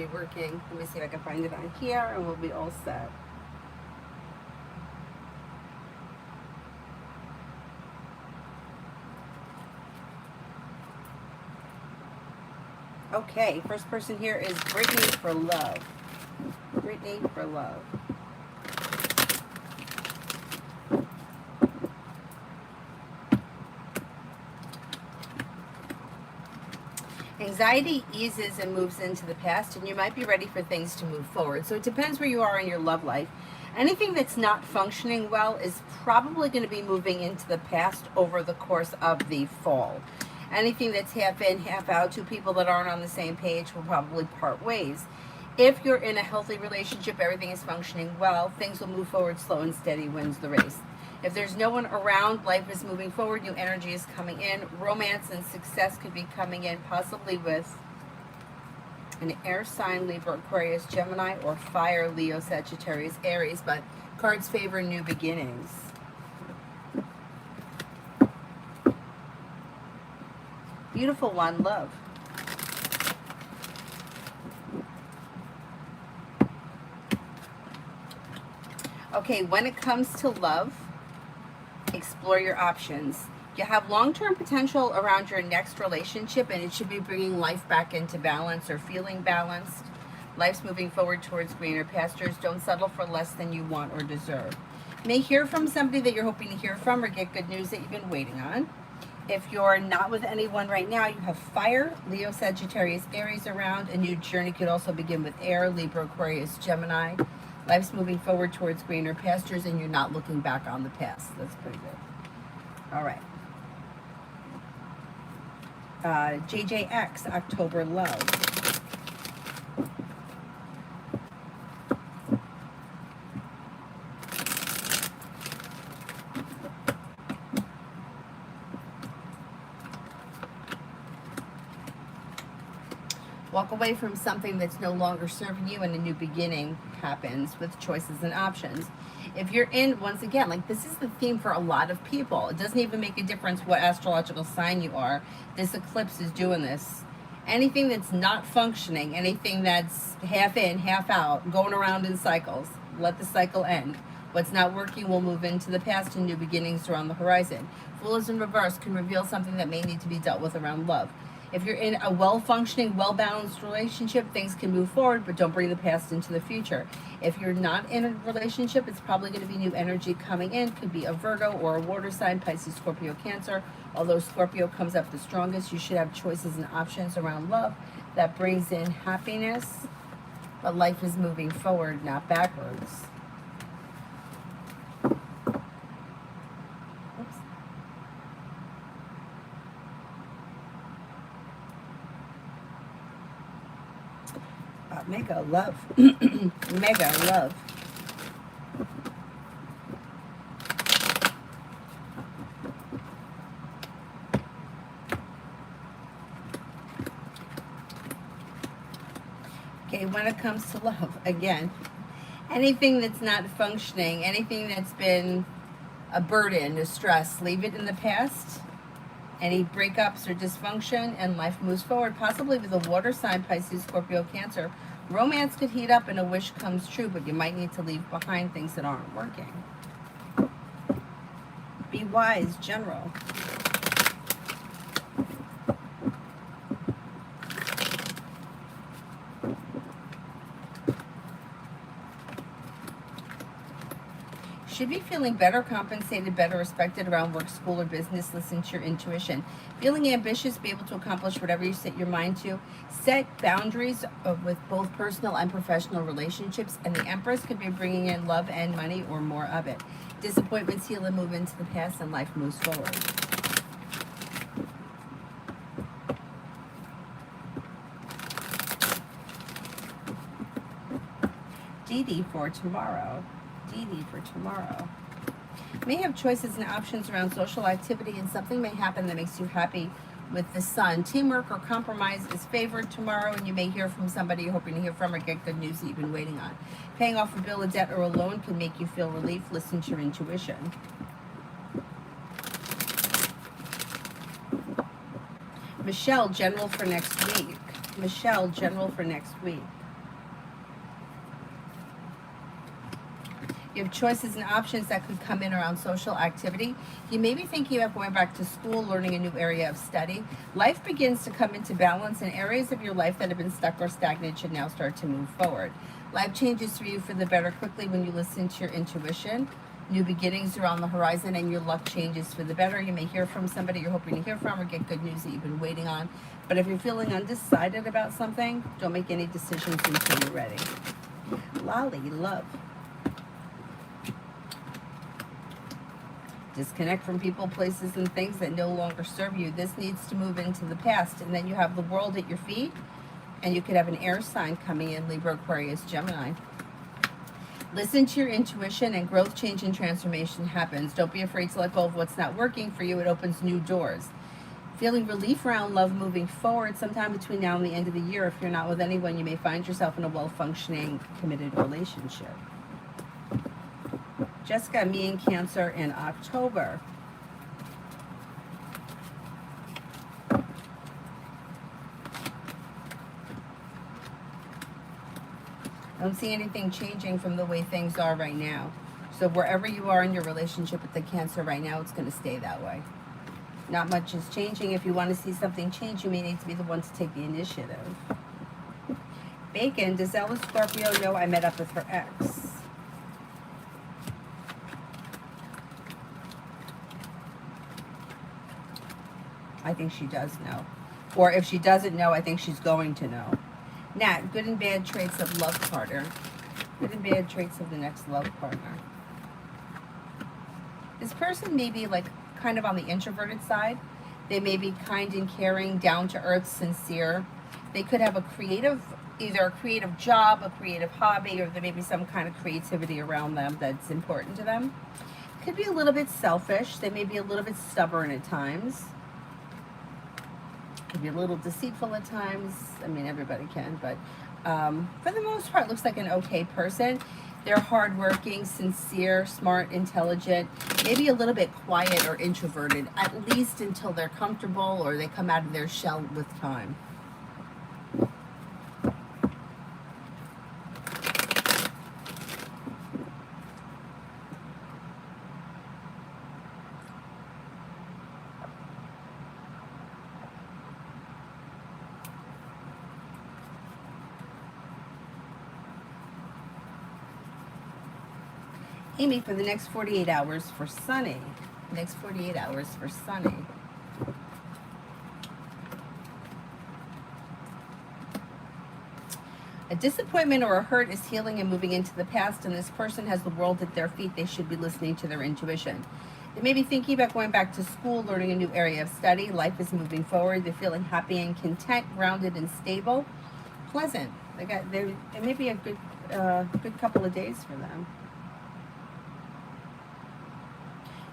be working. Let me see if I can find it on here, and we'll be all set. Okay, first person here is Brittany for love. Brittany for love. Anxiety eases and moves into the past, and you might be ready for things to move forward. So it depends where you are in your love life. Anything that's not functioning well is probably going to be moving into the past over the course of the fall. Anything that's half in, half out, two people that aren't on the same page will probably part ways. If you're in a healthy relationship, everything is functioning well, things will move forward. Slow and steady wins the race. If there's no one around, life is moving forward, new energy is coming in. Romance and success could be coming in, possibly with an air sign, Libra, Aquarius, Gemini, or fire, Leo, Sagittarius, Aries. But cards favor new beginnings. Beautiful one, love. Okay, when it comes to love, explore your options. You have long-term potential around your next relationship, and it should be bringing life back into balance or feeling balanced. Life's moving forward towards greener pastures. Don't settle for less than you want or deserve. You may hear from somebody that you're hoping to hear from, or get good news that you've been waiting on. If you're not with anyone right now, you have fire, Leo, Sagittarius, Aries around. A new journey could also begin with air, Libra, Aquarius, Gemini. Life's moving forward towards greener pastures, and you're not looking back on the past. That's pretty good. All right. JJX, October love. Walk away from something that's no longer serving you, and a new beginning happens with choices and options. If you're in, once again, like this is the theme for a lot of people. It doesn't even make a difference what astrological sign you are. This eclipse is doing this. Anything that's not functioning, anything that's half in, half out, going around in cycles, let the cycle end. What's not working will move into the past, and new beginnings are on the horizon. Fool is in reverse can reveal something that may need to be dealt with around love. If you're in a well-functioning, well-balanced relationship, things can move forward, but don't bring the past into the future. If you're not in a relationship, it's probably going to be new energy coming in. Could be a Virgo or a water sign, Pisces, Scorpio, Cancer. Although Scorpio comes up the strongest, you should have choices and options around love that brings in happiness. But life is moving forward, not backwards. Mega love. Mega love. Okay, when it comes to love, again, anything that's not functioning, anything that's been a burden, a stress, leave it in the past. Any breakups or dysfunction, and life moves forward, possibly with a water sign, Pisces, Scorpio, Cancer. Romance could heat up and a wish comes true, but you might need to leave behind things that aren't working. Be wise, general. Should be feeling better compensated, better respected around work, school, or business. Listen to your intuition. Feeling ambitious, be able to accomplish whatever you set your mind to. Set boundaries with both personal and professional relationships, and the Empress could be bringing in love and money or more of it. Disappointments heal and move into the past, and life moves forward. Dee for tomorrow. Dee for tomorrow. You may have choices and options around social activity, and something may happen that makes you happy with the sun. Teamwork or compromise is favored tomorrow, and you may hear from somebody you're hoping to hear from, or get good news that you've been waiting on. Paying off a bill, a debt, or a loan can make you feel relief. Listen to your intuition. Michelle, general for next week. Michelle, general for next week. You have choices and options that could come in around social activity. You may be thinking about going back to school, learning a new area of study. Life begins to come into balance, and areas of your life that have been stuck or stagnant should now start to move forward. Life changes for you for the better quickly when you listen to your intuition. New beginnings are on the horizon, and your luck changes for the better. You may hear from somebody you're hoping to hear from, or get good news that you've been waiting on. But if you're feeling undecided about something, don't make any decisions until you're ready. Lolly, love. Disconnect from people, places, and things that no longer serve you. This needs to move into the past. And then you have the world at your feet, and you could have an air sign coming in, Libra, Aquarius, Gemini. Listen to your intuition, and growth, change, and transformation happens. Don't be afraid to let go of what's not working for you. It opens new doors. Feeling relief around love moving forward sometime between now and the end of the year. If you're not with anyone, you may find yourself in a well-functioning, committed relationship. Jessica, me in Cancer in October. I don't see anything changing from the way things are right now. So wherever you are in your relationship with the Cancer right now, it's going to stay that way. Not much is changing. If you want to see something change, you may need to be the one to take the initiative. Bacon, does Ella Scorpio know I met up with her ex? I think she does know. Or if she doesn't know, I think she's going to know. Nat, good and bad traits of love partner. Good and bad traits of the next love partner. This person may be like kind of on the introverted side. They may be kind and caring, down to earth, sincere. They could have a creative, either a creative job, a creative hobby, or there may be some kind of creativity around them that's important to them. Could be a little bit selfish. They may be a little bit stubborn at times. Could be a little deceitful at times. I mean, everybody can, but for the most part, looks like an okay person. They're hardworking, sincere, smart, intelligent, maybe a little bit quiet or introverted, at least until they're comfortable or they come out of their shell with time. Amy, for the next 48 hours for Sunny. Next 48 hours for Sunny. A disappointment or a hurt is healing and moving into the past, and this person has the world at their feet. They should be listening to their intuition. They may be thinking about going back to school, learning a new area of study. Life is moving forward. They're feeling happy and content, grounded and stable, pleasant. It may be a good couple of days for them.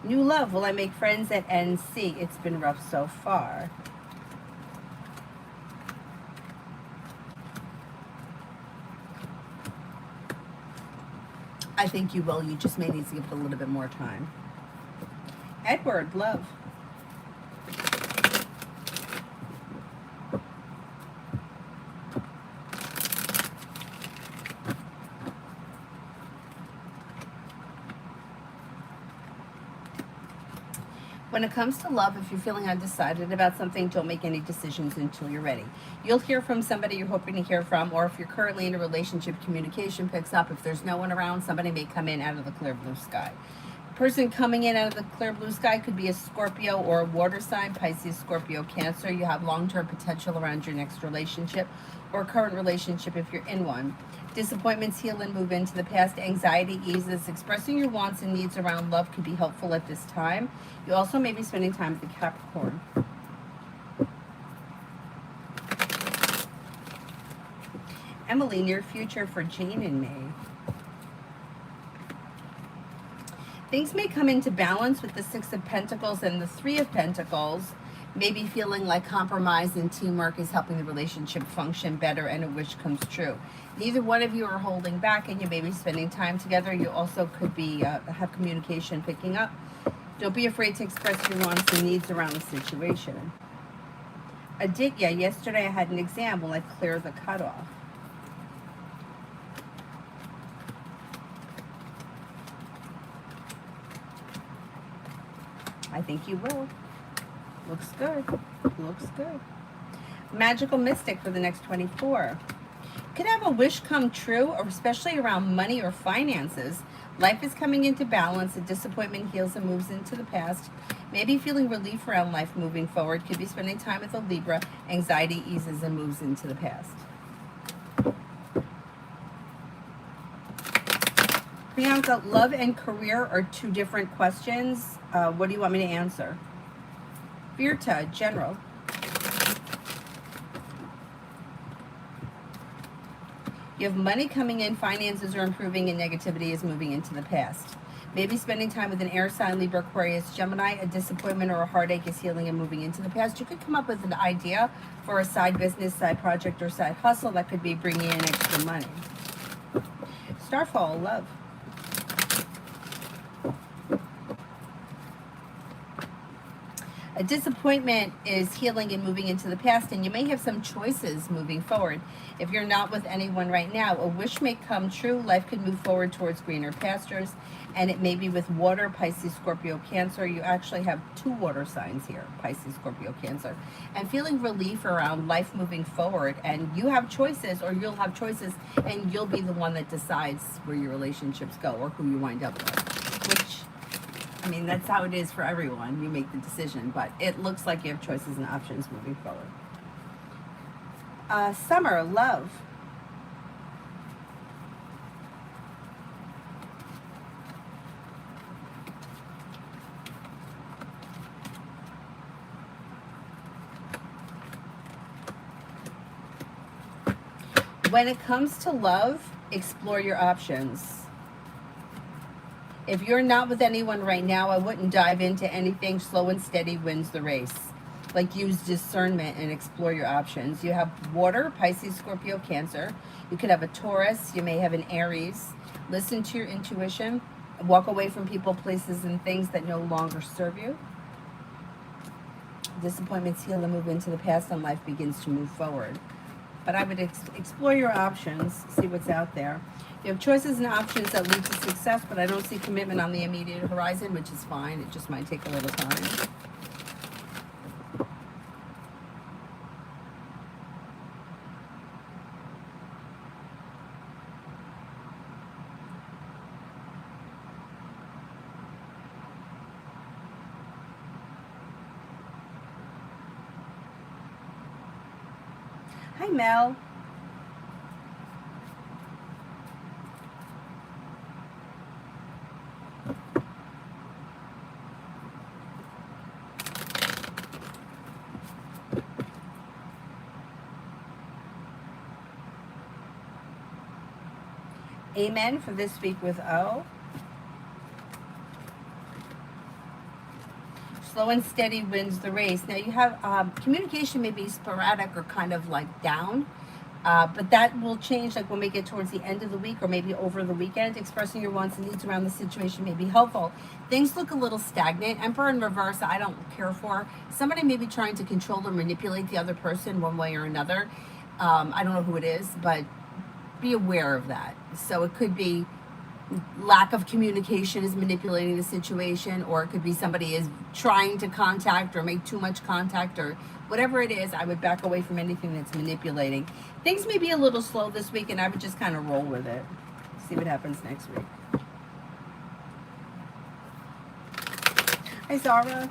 New love, will I make friends at NC? It's been rough so far. I think you will. You just may need to give it a little bit more time. Edward, love. When it comes to love, if you're feeling undecided about something, don't make any decisions until you're ready. You'll hear from somebody you're hoping to hear from, or if you're currently in a relationship, communication picks up. If there's no one around, somebody may come in out of the clear blue sky. Person coming in out of the clear blue sky could be a Scorpio or a water sign, Pisces, Scorpio, Cancer. You have long-term potential around your next relationship or current relationship if you're in one. Disappointments heal and move into the past. Anxiety eases. Expressing your wants and needs around love could be helpful at this time. You also may be spending time with the Capricorn. Emily, near future for Jane and me. Things may come into balance with the Six of Pentacles and the Three of Pentacles. Maybe feeling like compromise and teamwork is helping the relationship function better and a wish comes true. Neither one of you are holding back and you may be spending time together. You also could be have communication picking up. Don't be afraid to express your wants and needs around the situation. Aditya, yesterday I had an exam. Will I clear the cutoff? I think you will. Looks good. Looks good. Magical Mystic for the next 24. Could have a wish come true, or especially around money or finances. Life is coming into balance. A disappointment heals and moves into the past. Maybe feeling relief around life moving forward. Could be spending time with a Libra. Anxiety eases and moves into the past. Priyanka, love and career are two different questions. What do you want me to answer? Virta, general. You have money coming in, finances are improving, and negativity is moving into the past. Maybe spending time with an air sign, Libra, Aquarius, Gemini. A disappointment or a heartache is healing and moving into the past. You could come up with an idea for a side business, side project, or side hustle that could be bringing in extra money. Starfall, love. A disappointment is healing and moving into the past, and you may have some choices moving forward. If you're not with anyone right now, a wish may come true. Life could move forward towards greener pastures, and it may be with water, Pisces, Scorpio, Cancer. You actually have two water signs here, Pisces, Scorpio, Cancer. And feeling relief around life moving forward, and you have choices, or you'll have choices, and you'll be the one that decides where your relationships go or who you wind up with, which, I mean, that's how it is for everyone. You make the decision, but it looks like you have choices and options moving forward. Summer, love. When it comes to love, explore your options. If you're not with anyone right now, I wouldn't dive into anything. Slow and steady wins the race. Like, use discernment and explore your options. You have water, Pisces, Scorpio, Cancer. You could have a Taurus. You may have an Aries. Listen to your intuition. Walk away from people, places, and things that no longer serve you. Disappointments heal and move into the past, and life begins to move forward. But I would explore your options, see what's out there. You have choices and options that lead to success, but I don't see commitment on the immediate horizon, which is fine. It just might take a little time. Hi, Mel. Amen for this week with O. Slow and steady wins the race. Now you have communication may be sporadic or kind of like down, but that will change like when we get towards the end of the week or maybe over the weekend. Expressing your wants and needs around the situation may be helpful. Things look a little stagnant. Emperor in reverse, I don't care for. Somebody may be trying to control or manipulate the other person one way or another. I don't know who it is, but be aware of that. So it could be lack of communication is manipulating the situation, or it could be somebody is trying to contact or make too much contact, or whatever it is. I would back away from anything that's manipulating. Things may be a little slow this week, and I would just kind of roll with it. See what happens next week. Hi, Zara.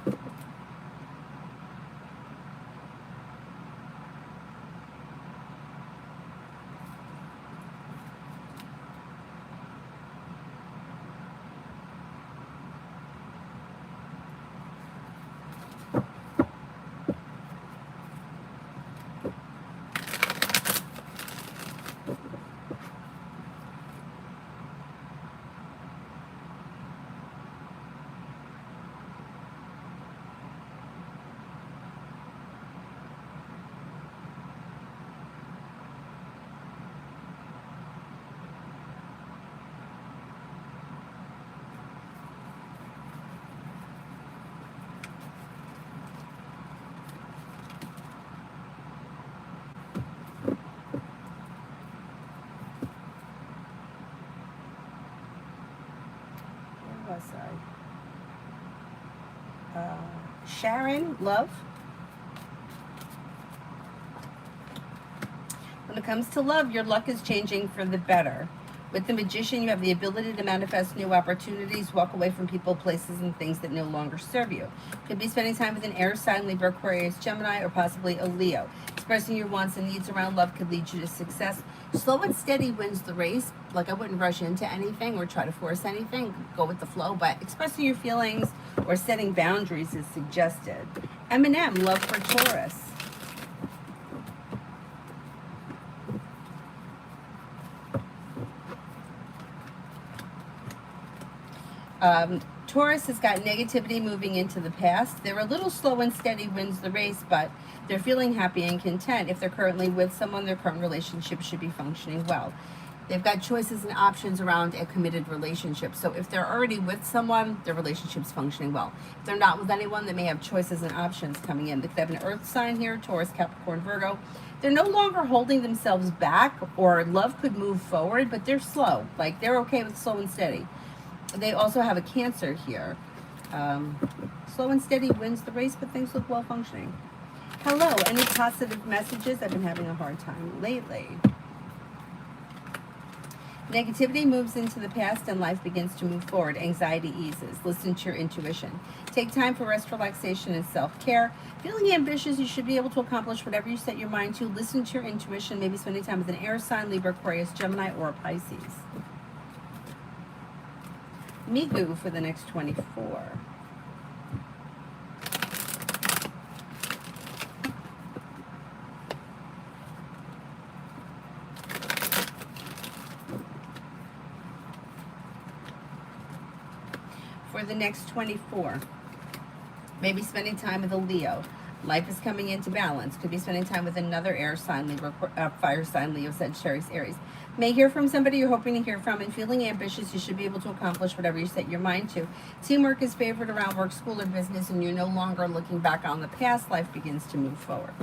Where was I? Sharon, love. When it comes to love, your luck is changing for the better. With the Magician, you have the ability to manifest new opportunities, walk away from people, places, and things that no longer serve you. Could be spending time with an air sign, Libra, Aquarius, Gemini, or possibly a Leo. Expressing your wants and needs around love could lead you to success. Slow and steady wins the race. Like, I wouldn't rush into anything or try to force anything. Go with the flow, but expressing your feelings or setting boundaries is suggested. Eminem, love for Taurus. Taurus has got negativity moving into the past. They're a little slow and steady wins the race, but they're feeling happy and content. If they're currently with someone, their current relationship should be functioning well. They've got choices and options around a committed relationship. So if they're already with someone, their relationship's functioning well. If they're not with anyone, they may have choices and options coming in. They could have an earth sign here, Taurus, Capricorn, Virgo. They're no longer holding themselves back, or love could move forward, but they're slow. Like, they're okay with slow and steady. They also have a Cancer here. Slow and steady wins the race, but things look well functioning. Hello, any positive messages? I've been having a hard time lately. Negativity moves into the past and life begins to move forward. Anxiety eases. Listen to your intuition. Take time for rest, relaxation, and self-care. Feeling ambitious, you should be able to accomplish whatever you set your mind to. Listen to your intuition. Maybe spending time with an air sign, Libra, Aquarius, Gemini, or a Pisces. Migu for the next 24. For the next 24, maybe spending time with a Leo. Life is coming into balance. Could be spending time with another air sign, Libra, fire sign, Leo, Sagittarius, Aries. May hear from somebody you're hoping to hear from, and feeling ambitious, you should be able to accomplish whatever you set your mind to. Teamwork is favored around work, school, or business, and you're no longer looking back on the past. Life begins to move forward.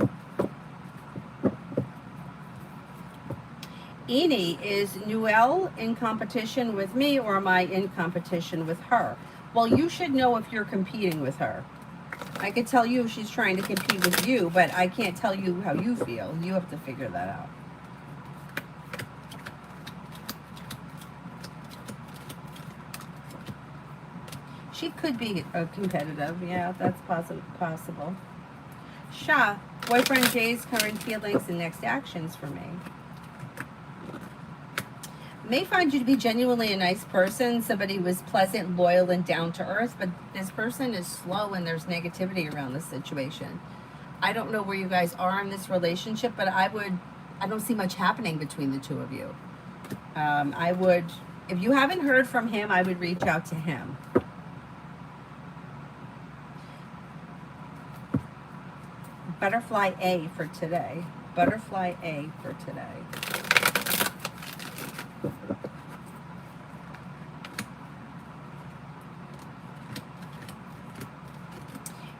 Eni, is Noelle in competition with me, or am I in competition with her? Well, you should know if you're competing with her. I could tell you if she's trying to compete with you, but I can't tell you how you feel. You have to figure that out. She could be competitive. Yeah, that's possible. Shah, boyfriend Jay's current feelings and next actions for me. May find you to be genuinely a nice person, somebody who is pleasant, loyal, and down to earth, but this person is slow and there's negativity around this situation. I don't know where you guys are in this relationship, but I don't see much happening between the two of you. If you haven't heard from him, I would reach out to him. Butterfly A for today. Butterfly A for today.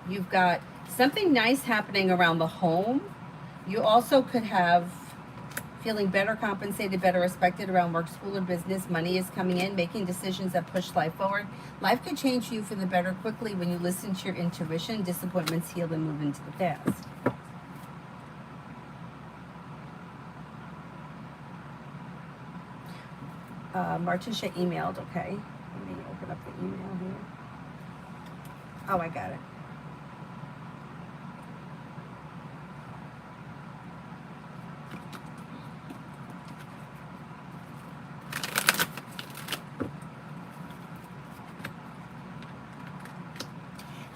You've got something nice happening around the home. You also could have feeling better compensated, better respected around work, school, or business. Money is coming in, making decisions that push life forward. Life could change you for the better quickly when you listen to your intuition. Disappointments heal and move into the past. Martisha emailed, okay. Let me open up the email here. Oh, I got it.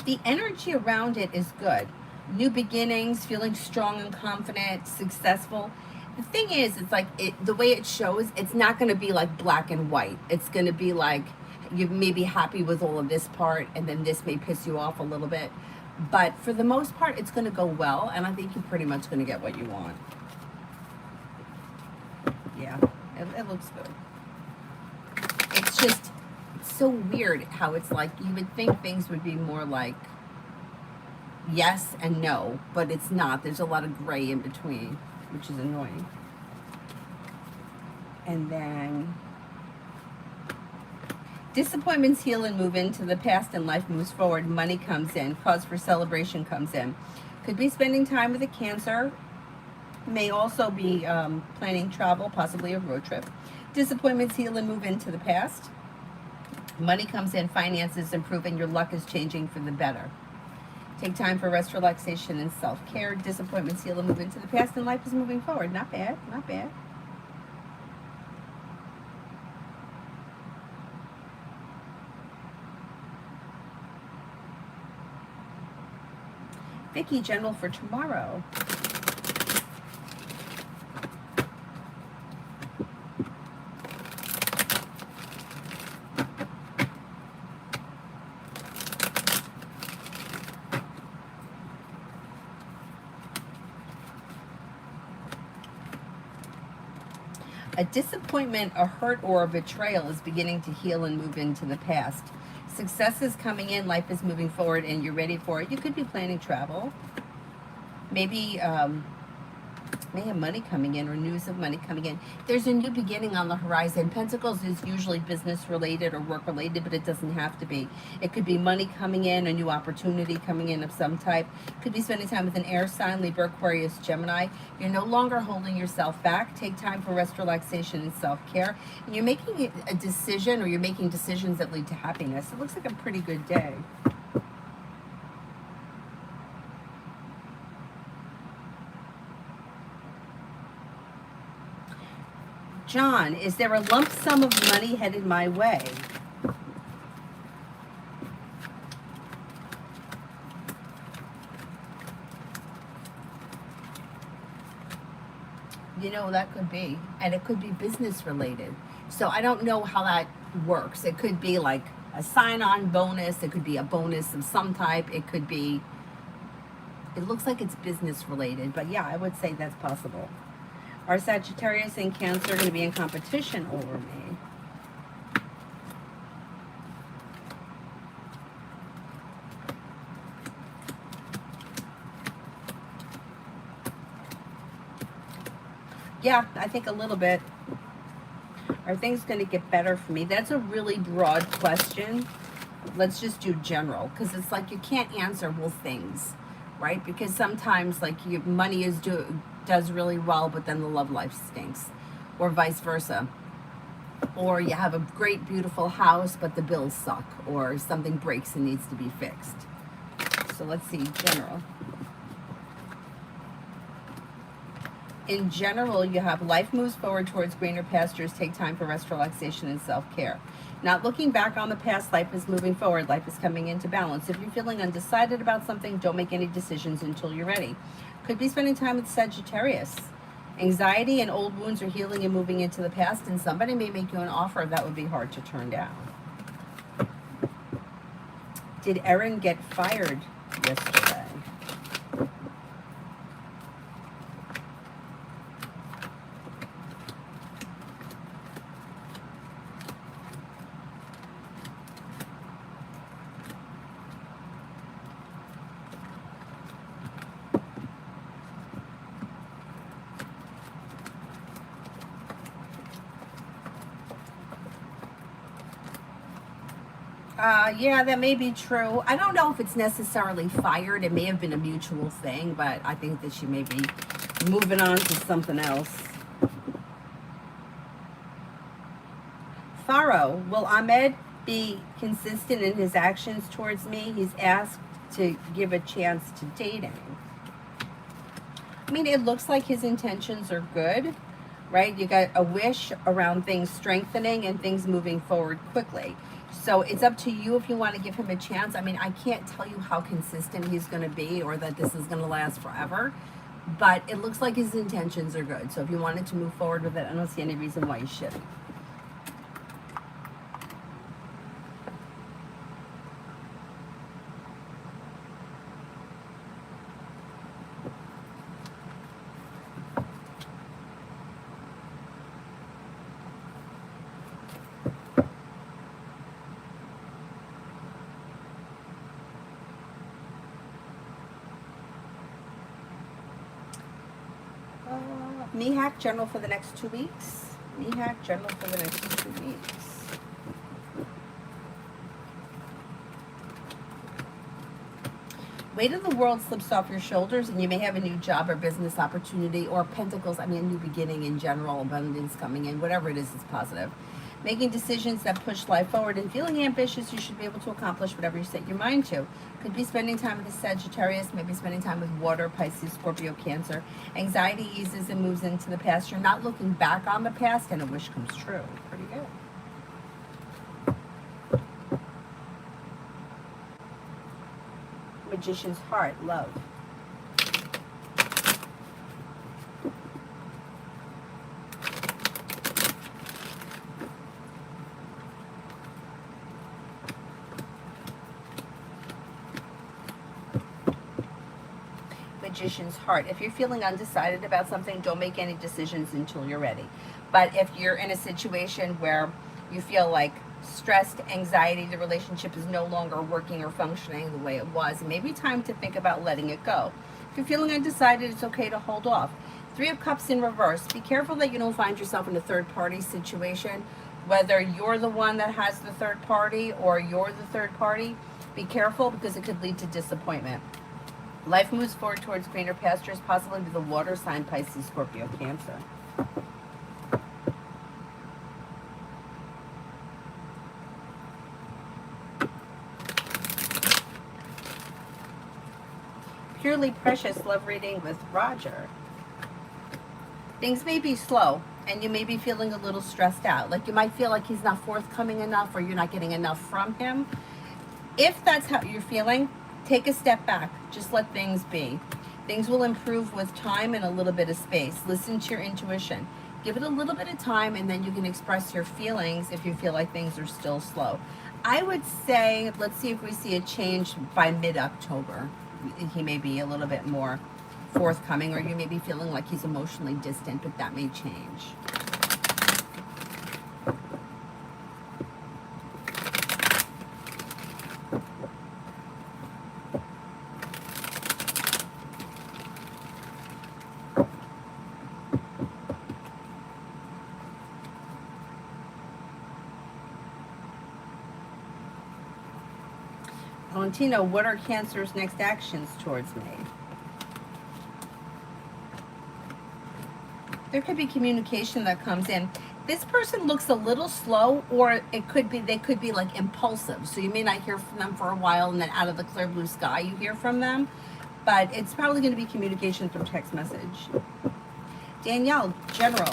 The energy around it is good. New beginnings, feeling strong and confident, successful. The thing is, it's like the way it shows, it's not going to be like black and white. It's going to be like you may be happy with all of this part, and then this may piss you off a little bit. But for the most part, it's going to go well, and I think you're pretty much going to get what you want. Yeah, it looks good. It's just so weird how it's like you would think things would be more like yes and no, but it's not. There's a lot of gray in between, which is annoying. And then Disappointments heal and move into the past and life moves forward. Money comes in. Cause for celebration comes in. Could be spending time with a Cancer. May also be planning travel, possibly a road trip. Disappointments heal and move into the past. Money comes in, finances improve, and your luck is changing for the better. Take time for rest, relaxation, and self-care. Disappointments heal and move into the past, and life is moving forward. Not bad, not bad. Vicky, general for tomorrow. A disappointment, a hurt, or a betrayal is beginning to heal and move into the past. Success is coming in, life is moving forward, and you're ready for it. You could be planning travel. Maybe may have money coming in or news of money coming in. There's a new beginning on the horizon. Pentacles is usually business related or work related, but it doesn't have to be. It could be money coming in, a new opportunity coming in of some type. Could be spending time with an air sign, Libra, Aquarius, Gemini. You're no longer holding yourself back. Take time for rest, relaxation, and self-care. And you're making a decision, or you're making decisions that lead to happiness. It looks like a pretty good day. John, is there a lump sum of money headed my way? You know, that could be. And it could be business related. So I don't know how that works. It could be like a sign-on bonus. It could be a bonus of some type. It could be, it looks like it's business related. But yeah, I would say that's possible. Are Sagittarius and Cancer going to be in competition over me? Yeah, I think a little bit. Are things going to get better for me? That's a really broad question. Let's just do general, because it's like you can't answer both things, right? Because sometimes like money does really well, but then the love life stinks, or vice versa. Or you have a great, beautiful house, but the bills suck, or something breaks and needs to be fixed. So let's see, general. In general, you have life moves forward towards greener pastures. Take time for rest, relaxation, and self-care. Not looking back on the past, life is moving forward. Life is coming into balance. If you're feeling undecided about something, don't make any decisions until you're ready. Could be spending time with Sagittarius. Anxiety and old wounds are healing and moving into the past, and somebody may make you an offer that would be hard to turn down. Did Erin get fired yesterday? Yeah, that may be true. I don't know if it's necessarily fired. It may have been a mutual thing, but I think that she may be moving on to something else. Faro, will Ahmed be consistent in his actions towards me? He's asked to give a chance to dating. I mean, it looks like his intentions are good, right? You got a wish around things strengthening and things moving forward quickly. So it's up to you if you want to give him a chance. I mean, I can't tell you how consistent he's going to be or that this is going to last forever, but it looks like his intentions are good. So if you wanted to move forward with it, I don't see any reason why you shouldn't. Mihak, general for the next 2 weeks. Mihak, general for the next 2 weeks. Weight of the world slips off your shoulders, and you may have a new job or business opportunity, or pentacles, I mean, a new beginning in general, abundance coming in, whatever it is positive. Making decisions that push life forward and feeling ambitious, you should be able to accomplish whatever you set your mind to. Could be spending time with a Sagittarius, maybe spending time with water, Pisces, Scorpio, Cancer. Anxiety eases and moves into the past. You're not looking back on the past, and a wish comes true. Pretty good. Magician's heart, love. Magician's heart. If you're feeling undecided about something, don't make any decisions until you're ready. But if you're in a situation where you feel like stressed, anxiety, the relationship is no longer working or functioning the way it was, it may be time to think about letting it go. If you're feeling undecided, it's okay to hold off. Three of Cups in reverse. Be careful that you don't find yourself in a third-party situation, whether you're the one that has the third party or you're the third party. Be careful because it could lead to disappointment. Life moves forward towards greener pastures, possibly with a water sign, Pisces, Scorpio, Cancer. Purely Precious love reading with Roger. Things may be slow, and you may be feeling a little stressed out. Like you might feel like he's not forthcoming enough, or you're not getting enough from him. If that's how you're feeling, take a step back. Just let things be. Things will improve with time and a little bit of space. Listen to your intuition. Give it a little bit of time, and then you can express your feelings if you feel like things are still slow. I would say, let's see if we see a change by mid-October. He may be a little bit more forthcoming, or you may be feeling like he's emotionally distant, but that may change. Valentino, what are Cancer's next actions towards me? There could be communication that comes in. This person looks a little slow, or it could be they could be like impulsive. So you may not hear from them for a while, and then out of the clear blue sky you hear from them. But it's probably going to be communication through text message. Danielle, General.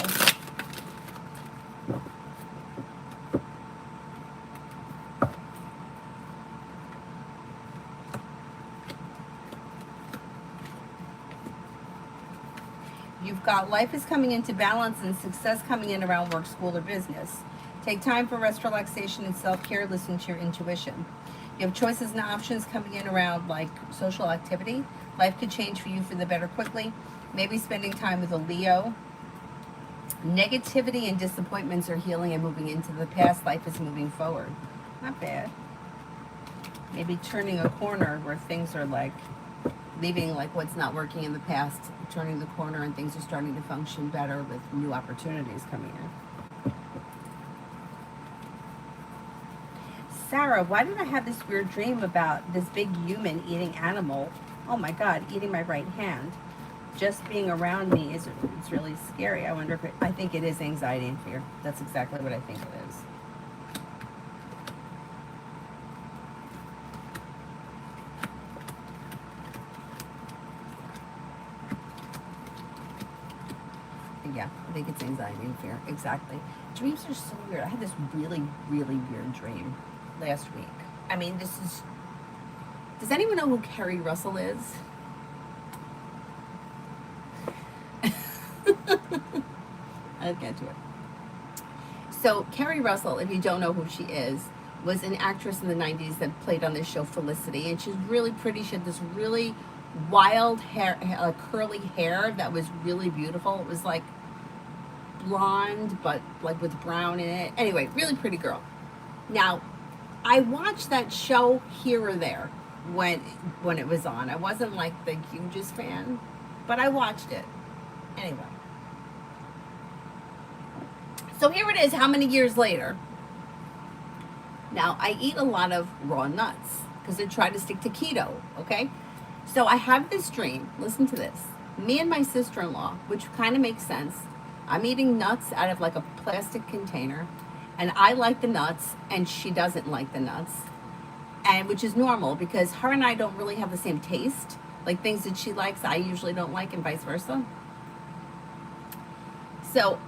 You've got life is coming into balance and success coming in around work, school, or business. Take time for rest, relaxation, and self-care. Listen to your intuition. You have choices and options coming in around like social activity. Life could change for you for the better quickly. Maybe spending time with a Leo. Negativity and disappointments are healing and moving into the past. Life is moving forward. Not bad. Maybe turning a corner where things are like leaving like what's not working in the past, turning the corner, and things are starting to function better with new opportunities coming in. Sarah, why did I have this weird dream about this big human eating animal? Oh my God, eating my right hand. Just being around me it's really scary. I wonder if I think it is anxiety and fear. That's exactly what I think it is. Yeah, I think it's anxiety and fear. Exactly. Dreams are so weird. I had this really, really weird dream last week. I mean, this is... Does anyone know who Kerry Russell is? I'll get to it. So, Kerry Russell, if you don't know who she is, was an actress in the 90s that played on this show Felicity. And she's really pretty. She had this really wild hair, curly hair that was really beautiful. It was like blonde, but like with brown in it. Anyway, really pretty girl. Now, I watched that show here or there when it was on. I wasn't like the hugest fan, but I watched it. Anyway. So here it is, how many years later? Now, I eat a lot of raw nuts because I try to stick to keto, okay? So I have this dream. Listen to this. Me and my sister-in-law, which kind of makes sense. I'm eating nuts out of like a plastic container, and I like the nuts, and she doesn't like the nuts, and which is normal because her and I don't really have the same taste. Like things that she likes, I usually don't like, and vice versa. So,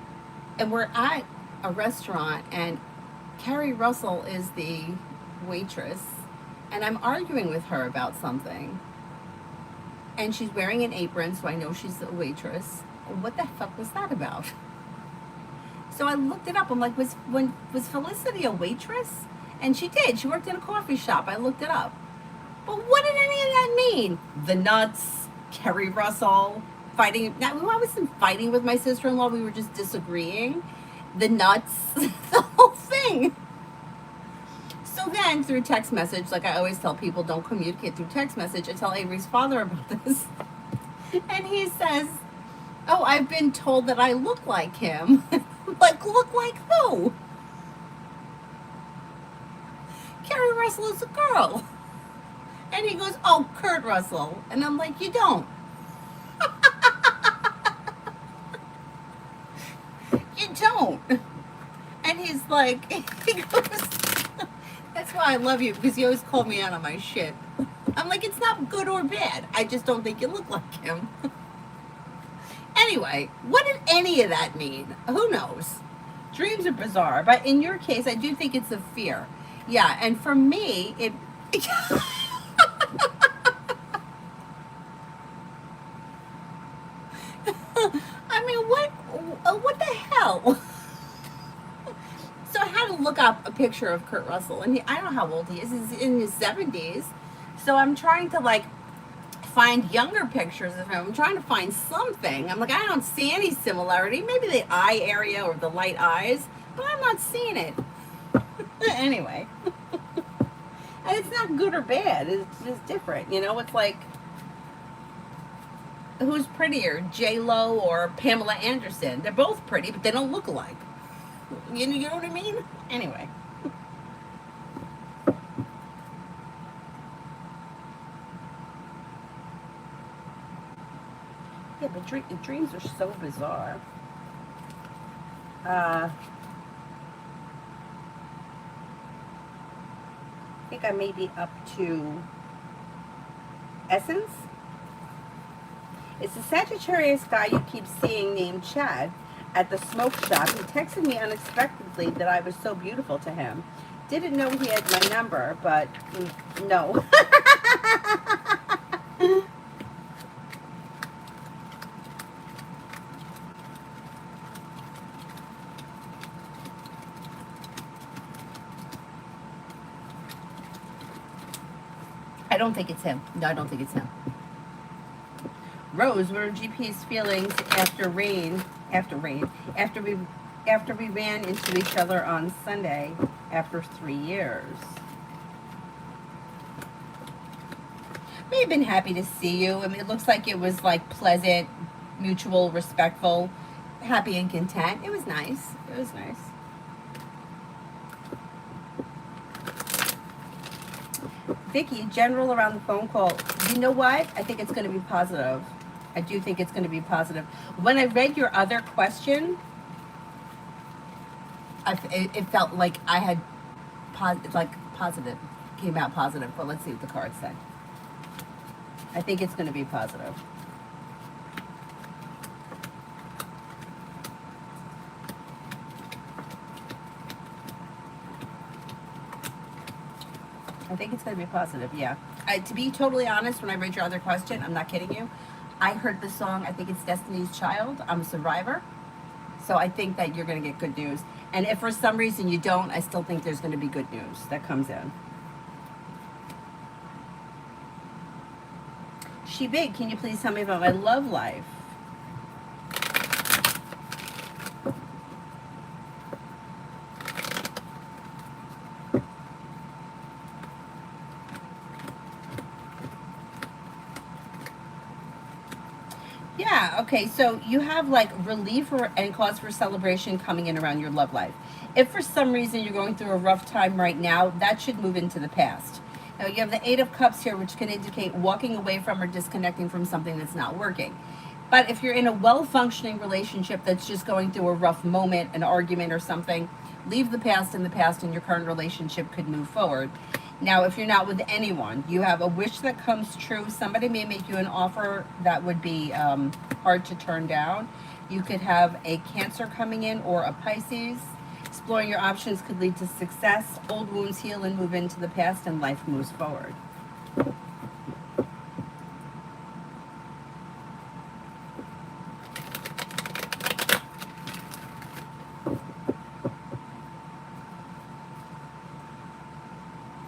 and we're at a restaurant, and Carrie Russell is the waitress, and I'm arguing with her about something. And she's wearing an apron, so I know she's a waitress. What the fuck was that about? So I looked it up. I'm like, was Felicity a waitress? And she did. She worked in a coffee shop. I looked it up. But what did any of that mean? The nuts, Kerry Russell, fighting. Now, I wasn't fighting with my sister-in-law. We were just disagreeing. The nuts, the whole thing. So then, through text message, like I always tell people, don't communicate through text message. I tell Avery's father about this. And he says, oh, I've been told that I look like him. Like, look like who? Carrie Russell is a girl. And he goes, oh, Kurt Russell. And I'm like, you don't. You don't. And he's like, he goes, that's why I love you, because you always call me out on my shit. I'm like, it's not good or bad. I just don't think you look like him. Anyway, what did any of that mean? Who knows? Dreams are bizarre, but in your case, I do think it's a fear. Yeah, and for me, it... I mean, what the hell? So I had to look up a picture of Kurt Russell, and I don't know how old he is. He's in his 70s. So I'm trying to like find younger pictures of him. I'm trying to find something. I'm like, I don't see any similarity. Maybe the eye area or the light eyes, but I'm not seeing it. Anyway. And it's not good or bad. It's just different. You know, it's like, who's prettier, J-Lo or Pamela Anderson? They're both pretty, but they don't look alike. You know what I mean? Anyway. Yeah, but dreams are so bizarre. I think I may be up to Essence. It's a Sagittarius guy you keep seeing named Chad at the smoke shop. He texted me unexpectedly that I was so beautiful to him. Didn't know he had my number, but no. I don't think it's him. No, I don't think it's him. Rose, what are GP's feelings after we ran into each other on Sunday after 3 years? May have been happy to see you. I mean, it looks like it was like pleasant, mutual, respectful, happy and content. It was nice. It was nice. Vicky, general around the phone call. You know what? I think it's going to be positive. I do think it's going to be positive. When I read your other question, it felt like I had positive, came out positive. But let's see what the cards say. I think it's going to be positive. I think it's going to be positive, yeah. To be totally honest, when I read your other question, I'm not kidding you, I heard the song, I think it's Destiny's Child, I'm a Survivor. So I think that you're going to get good news. And if for some reason you don't, I still think there's going to be good news that comes in. She Big, can you please tell me about my love life? Yeah, okay, so you have like relief and cause for celebration coming in around your love life. If for some reason you're going through a rough time right now, that should move into the past. Now you have the Eight of Cups here, which can indicate walking away from or disconnecting from something that's not working. But if you're in a well-functioning relationship that's just going through a rough moment, an argument or something, leave the past in the past and your current relationship could move forward. Now, if you're not with anyone, you have a wish that comes true. Somebody may make you an offer that would be hard to turn down. You could have a Cancer coming in or a Pisces. Exploring your options could lead to success. Old wounds heal and move into the past, and life moves forward.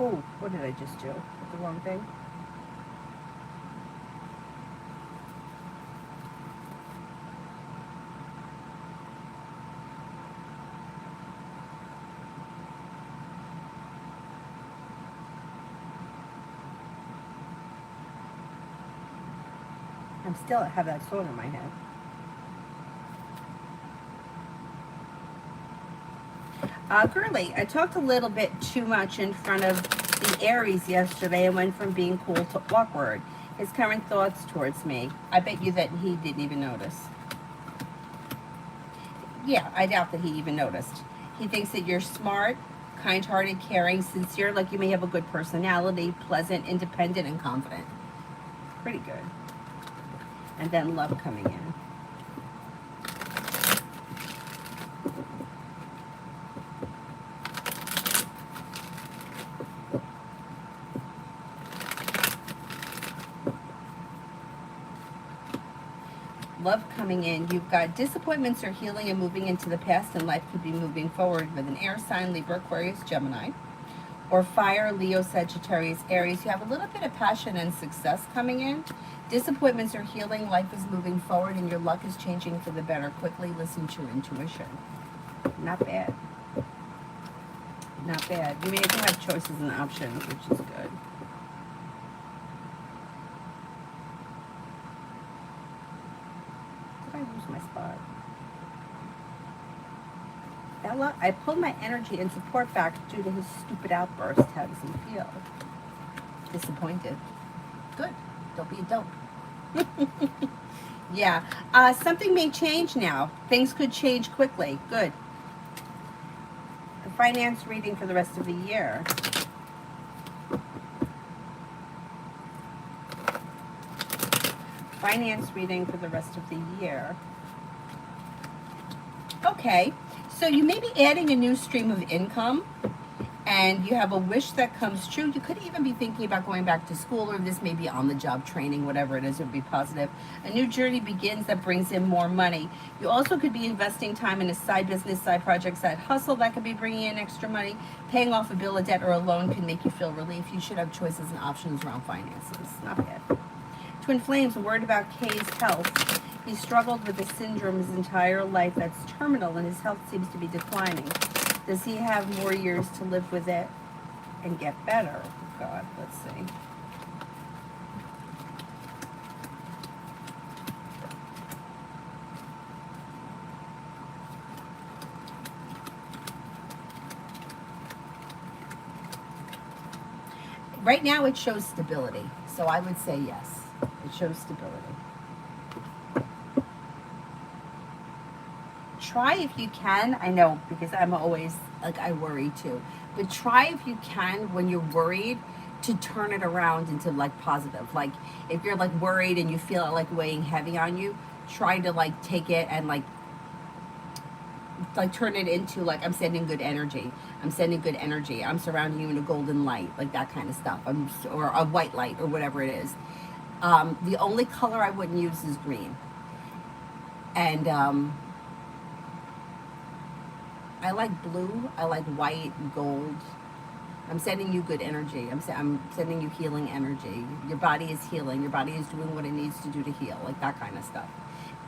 Oh, what did I just do? The wrong thing? I'm still have that song in my head. Girly, I talked a little bit too much in front of the Aries yesterday and went from being cool to awkward. His current thoughts towards me. I bet you that he didn't even notice. Yeah, I doubt that he even noticed. He thinks that you're smart, kind-hearted, caring, sincere, like you may have a good personality, pleasant, independent, and confident. Pretty good. And then love coming in. Love coming in. You've got disappointments are healing and moving into the past, and life could be moving forward with an air sign, Libra, Aquarius, Gemini, or fire, Leo, Sagittarius, Aries. You have a little bit of passion and success coming in. Disappointments are healing, life is moving forward, and your luck is changing for the better. Quickly listen to your intuition. Not bad. Not bad. You may even have choices and options, which is good. Did I lose my spot? Ella, I pulled my energy and support back due to his stupid outburst. How does he feel? Disappointed. Good. Don't be a dope. Yeah. Something may change now. Things could change quickly. Good. The finance reading for the rest of the year. Finance reading for the rest of the year. Okay. So you may be adding a new stream of income, and you have a wish that comes true. You could even be thinking about going back to school, or this may be on-the-job training, whatever it is, it would be positive. A new journey begins that brings in more money. You also could be investing time in a side business, side project, side hustle that could be bringing in extra money. Paying off a bill, a debt, or a loan can make you feel relief. You should have choices and options around finances. Not bad. Twin Flames, a word about Kay's health. He struggled with a syndrome his entire life that's terminal, and his health seems to be declining. Does he have more years to live with it and get better? God, let's see. Right now it shows stability, so I would say yes. It shows stability. Try if you can, I know, because I'm always, like, I worry too, but try if you can, when you're worried, to turn it around into, like, positive. Like, if you're, like, worried and you feel it, like, weighing heavy on you, try to, like, take it and, like, turn it into, like, I'm sending good energy. I'm sending good energy. I'm surrounding you in a golden light, like that kind of stuff, or a white light, or whatever it is. The only color I wouldn't use is green. And, I like blue. I like white, gold. I'm sending you good energy. I'm sending you healing energy. Your body is healing. Your body is doing what it needs to do to heal, like that kind of stuff.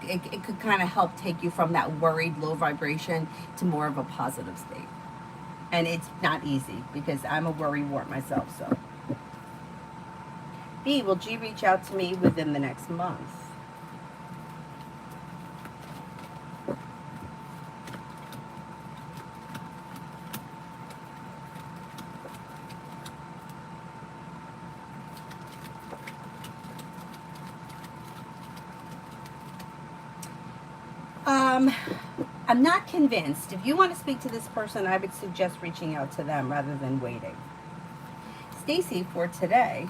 It could kind of help take you from that worried, low vibration to more of a positive state. And it's not easy because I'm a worry wart myself. So, B, will G reach out to me within the next month? I'm not convinced. If you want to speak to this person, I would suggest reaching out to them rather than waiting. Stacy, for today,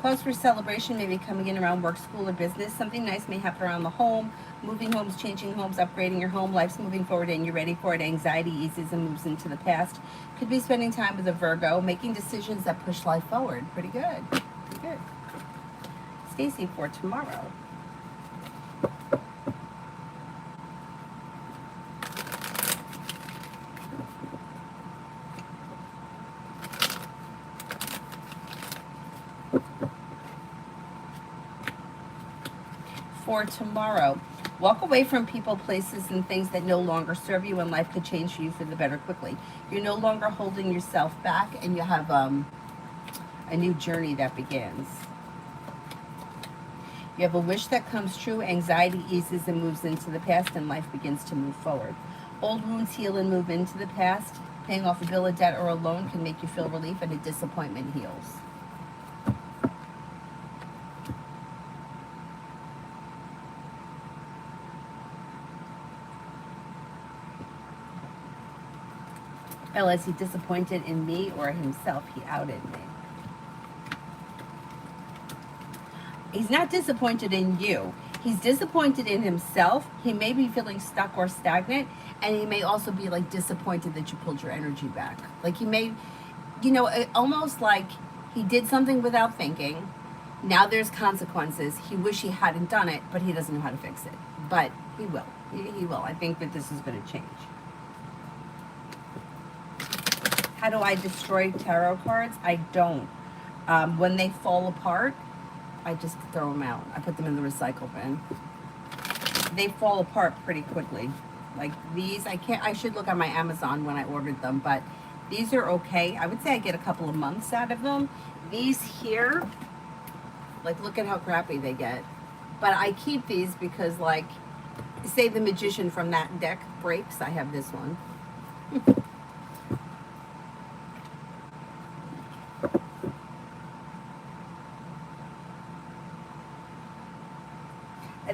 cause for celebration may be coming in around work, school, or business. Something nice may happen around the home. Moving homes, changing homes, upgrading your home. Life's moving forward and you're ready for it. Anxiety eases and moves into the past. Could be spending time with a Virgo, making decisions that push life forward. Pretty good. Pretty good. Stacy, for tomorrow. For tomorrow, walk away from people, places, and things that no longer serve you, and life could change for you for the better quickly. You're no longer holding yourself back, and you have a new journey that begins. You have a wish that comes true. Anxiety eases and moves into the past, and life begins to move forward. Old wounds heal and move into the past. Paying off a bill, a debt, or a loan can make you feel relief, and a disappointment heals. Well, is he disappointed in me or himself? He outed me. He's not disappointed in you. He's disappointed in himself. He may be feeling stuck or stagnant, and he may also be like disappointed that you pulled your energy back. Like he may, almost like he did something without thinking. Now there's consequences. He wish he hadn't done it, but he doesn't know how to fix it. But he will. He will. I think that this is going to change. How do I destroy tarot cards? I don't. When they fall apart, I just throw them out. I put them in the recycle bin. They fall apart pretty quickly. Like these, I should look on my Amazon when I ordered them, but these are okay. I would say I get a couple of months out of them. These here, like look at how crappy they get. But I keep these because like, say the magician from that deck breaks, I have this one.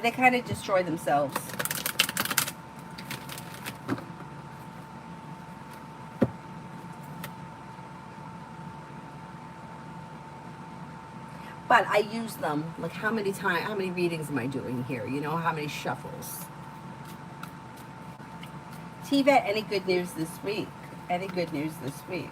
They kind of destroy themselves. But I use them. Like how many readings am I doing here? How many shuffles? Tiva, any good news this week? Any good news this week?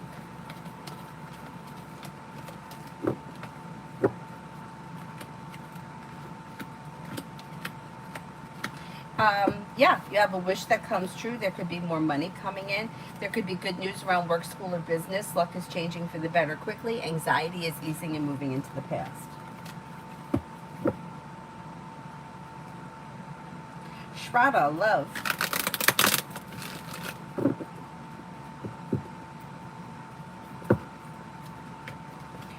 Yeah, you have a wish that comes true. There could be more money coming in. There could be good news around work, school, or business. Luck is changing for the better quickly. Anxiety is easing and moving into the past. Shraddha, love.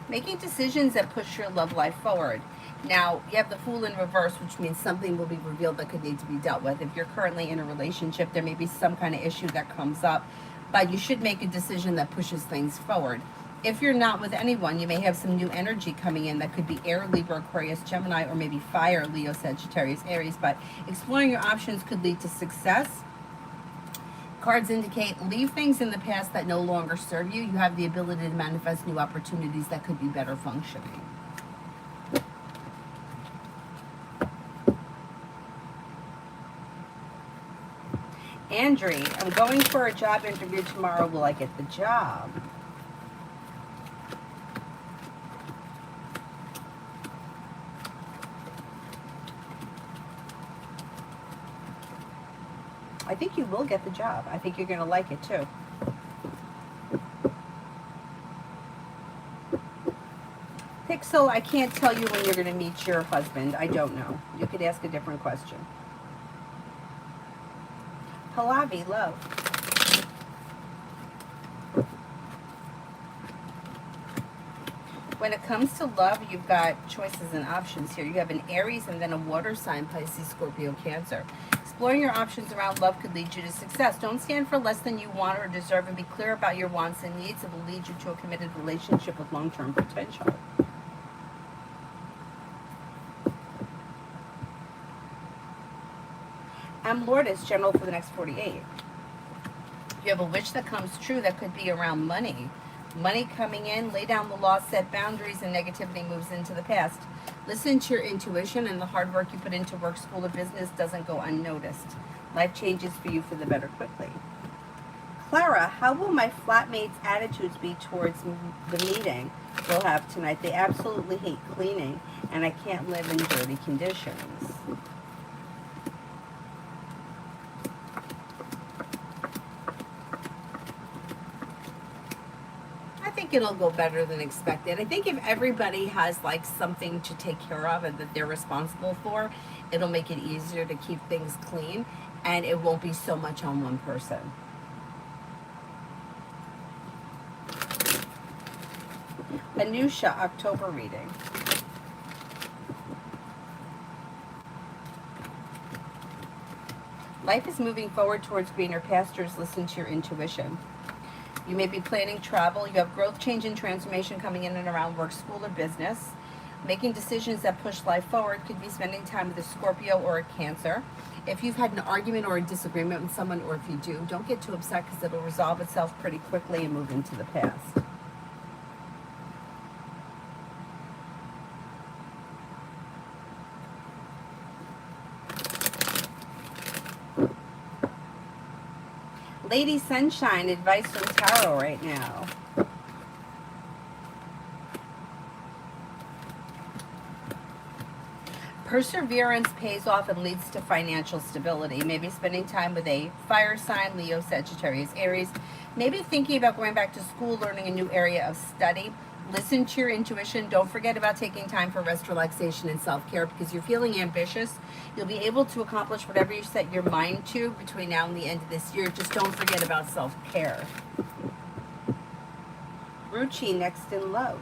Making decisions that push your love life forward. Now, you have the Fool in reverse, which means something will be revealed that could need to be dealt with. If you're currently in a relationship, there may be some kind of issue that comes up, but you should make a decision that pushes things forward. If you're not with anyone, you may have some new energy coming in that could be Air, Libra, Aquarius, Gemini, or maybe Fire, Leo, Sagittarius, Aries, but exploring your options could lead to success. Cards indicate leave things in the past that no longer serve you. You have the ability to manifest new opportunities that could be better functioning. Andrew, I'm going for a job interview tomorrow. Will I get the job? I think you will get the job. I think you're going to like it too. Pixel, I can't tell you when you're going to meet your husband. I don't know. You could ask a different question. Pallavi, love. When it comes to love, you've got choices and options here. You have an Aries and then a water sign, Pisces, Scorpio, Cancer. Exploring your options around love could lead you to success. Don't stand for less than you want or deserve, and be clear about your wants and needs. It will lead you to a committed relationship with long-term potential. Lourdes, general for the next 48. You have a wish that comes true that could be around money. Money coming in, lay down the law, set boundaries, and negativity moves into the past. Listen to your intuition, and the hard work you put into work, school, or business doesn't go unnoticed. Life changes for you for the better quickly. Clara, how will my flatmates' attitudes be towards the meeting we'll have tonight? They absolutely hate cleaning, and I can't live in dirty conditions. I think it'll go better than expected. I think if everybody has like something to take care of and that they're responsible for, it'll make it easier to keep things clean, and it won't be so much on one person. Anusha, October reading. Life is moving forward towards greener pastures. Listen to your intuition. You may be planning travel. You have growth, change, and transformation coming in and around work, school, or business. Making decisions that push life forward. Could be spending time with a Scorpio or a Cancer. If you've had an argument or a disagreement with someone, or if you do, don't get too upset because it'll resolve itself pretty quickly and move into the past. Lady Sunshine, advice from Tarot right now. Perseverance pays off and leads to financial stability. Maybe spending time with a fire sign, Leo, Sagittarius, Aries. Maybe thinking about going back to school, learning a new area of study. Listen to your intuition. Don't forget about taking time for rest, relaxation, and self-care because you're feeling ambitious. You'll be able to accomplish whatever you set your mind to between now and the end of this year. Just don't forget about self-care. Ruchi, next in love.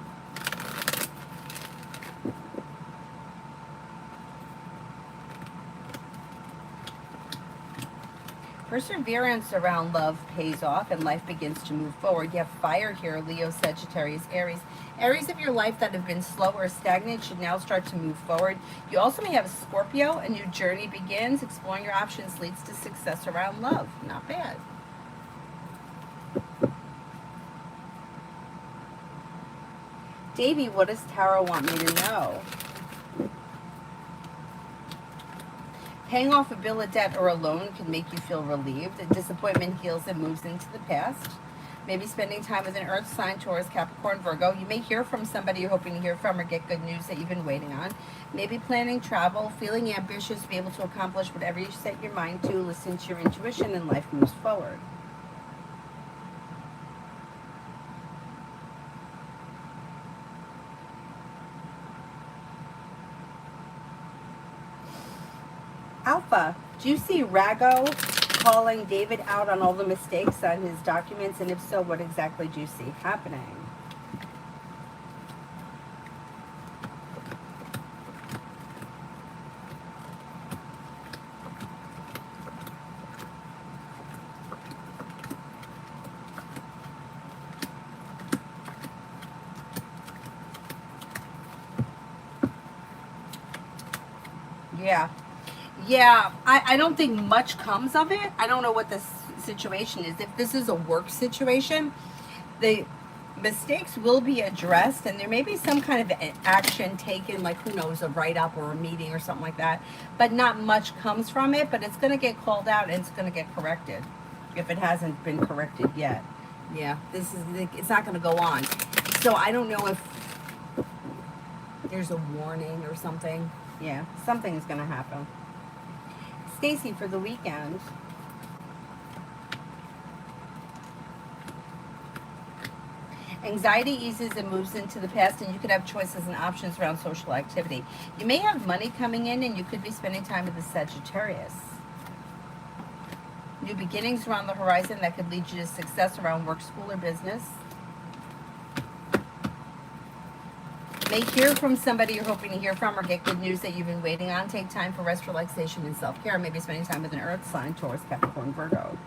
Perseverance around love pays off and life begins to move forward. You have fire here, Leo, Sagittarius, Aries. Areas of your life that have been slow or stagnant should now start to move forward. You also may have a Scorpio. A new journey begins. Exploring your options leads to success around love. Not bad. Davy, what does Tarot want me to know? Paying off a bill of debt or a loan can make you feel relieved. A disappointment heals and moves into the past. Maybe spending time with an earth sign, Taurus, Capricorn, Virgo. You may hear from somebody you're hoping to hear from or get good news that you've been waiting on. Maybe planning travel, feeling ambitious, be able to accomplish whatever you set your mind to. Listen to your intuition and life moves forward. Alpha, do you see Rago calling David out on all the mistakes on his documents? And if so, what exactly do you see happening? Yeah, I don't think much comes of it. I don't know what the situation is. If this is a work situation, the mistakes will be addressed and there may be some kind of action taken, like who knows, a write-up or a meeting or something like that. But not much comes from it, but it's going to get called out and it's going to get corrected if it hasn't been corrected yet. Yeah, it's not going to go on. So I don't know if there's a warning or something. Yeah, something's going to happen. Stacy, for the weekend. Anxiety eases and moves into the past, and you could have choices and options around social activity. You may have money coming in, and you could be spending time with the Sagittarius. New beginnings around the horizon that could lead you to success around work, school, or business. May hear from somebody you're hoping to hear from or get good news that you've been waiting on. Take time for rest, relaxation, and self-care. Maybe spending time with an earth sign, Taurus, Capricorn, Virgo.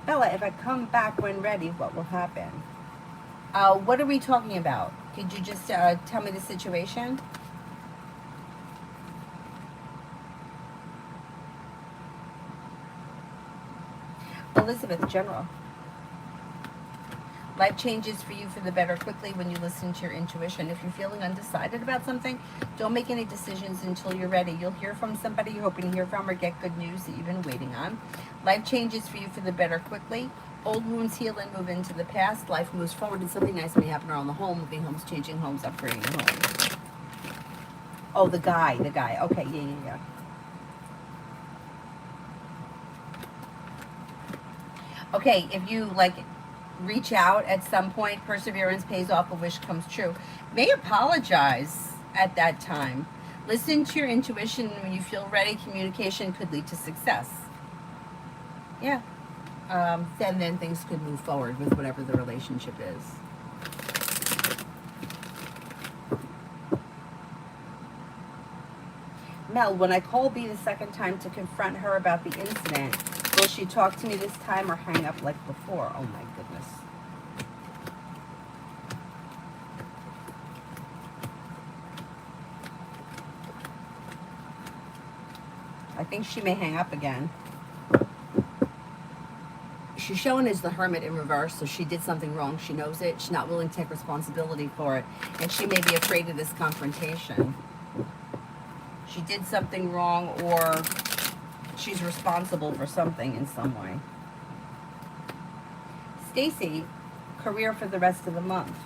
Bella, if I come back when ready, what will happen? What are we talking about? Could you just tell me the situation? Elizabeth, general. Life changes for you for the better quickly when you listen to your intuition. If you're feeling undecided about something, don't make any decisions until you're ready. You'll hear from somebody you're hoping to hear from or get good news that you've been waiting on. Life changes for you for the better quickly. Old wounds heal and move into the past. Life moves forward and something nice may happen around the home, moving homes, changing homes, upgrading your home. Oh, the guy. Okay, yeah. Okay, if you reach out at some point, perseverance pays off, a wish comes true. May apologize at that time. Listen to your intuition. When you feel ready, communication could lead to success. Yeah. Then things could move forward with whatever the relationship is. Mel, when I call B the second time to confront her about the incident, will she talk to me this time or hang up like before? Oh my goodness. I think she may hang up again. She's showing as the hermit in reverse, so she did something wrong. She knows it. She's not willing to take responsibility for it. And she may be afraid of this confrontation. She did something wrong, or she's responsible for something in some way. Stacy, career for the rest of the month.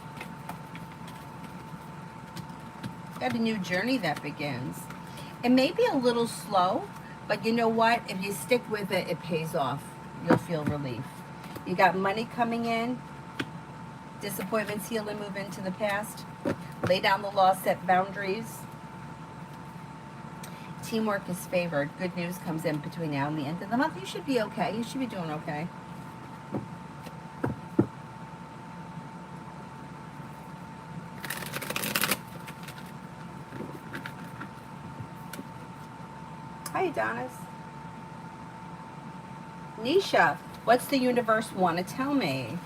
Got a new journey that begins. It may be a little slow, but you know what? If you stick with it, it pays off. You'll feel relief. You got money coming in. Disappointments heal and move into the past. Lay down the law, set boundaries. Teamwork is favored. Good news comes in between now and the end of the month. You should be okay. You should be doing okay. Hi, Adonis. Nisha, what's the universe want to tell me?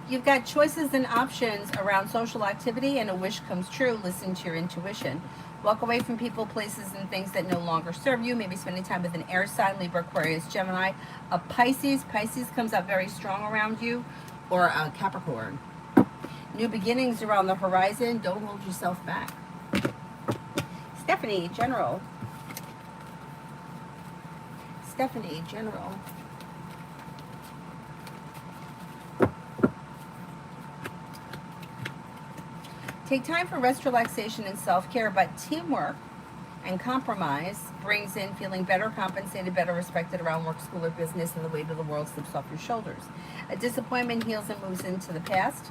You've got choices and options around social activity, and a wish comes true. Listen to your intuition. Walk away from people, places, and things that no longer serve you. Maybe spending time with an air sign, Libra, Aquarius, Gemini, a Pisces. Pisces comes out very strong around you, or a Capricorn. New beginnings around the horizon. Don't hold yourself back. Stephanie, general. Stephanie, general. Take time for rest, relaxation, and self-care, but teamwork and compromise brings in feeling better compensated, better respected around work, school, or business, and the weight of the world slips off your shoulders. A disappointment heals and moves into the past.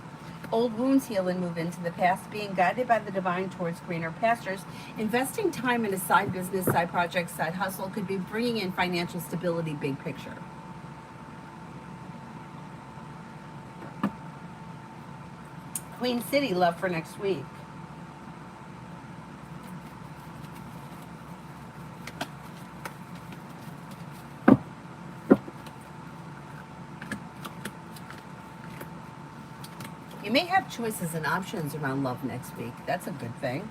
Old wounds heal and move into the past. Being guided by the divine towards greener pastures. Investing time in a side business, side project, side hustle could be bringing in financial stability, big picture. Queen City, love for next week. You may have choices and options around love next week. That's a good thing.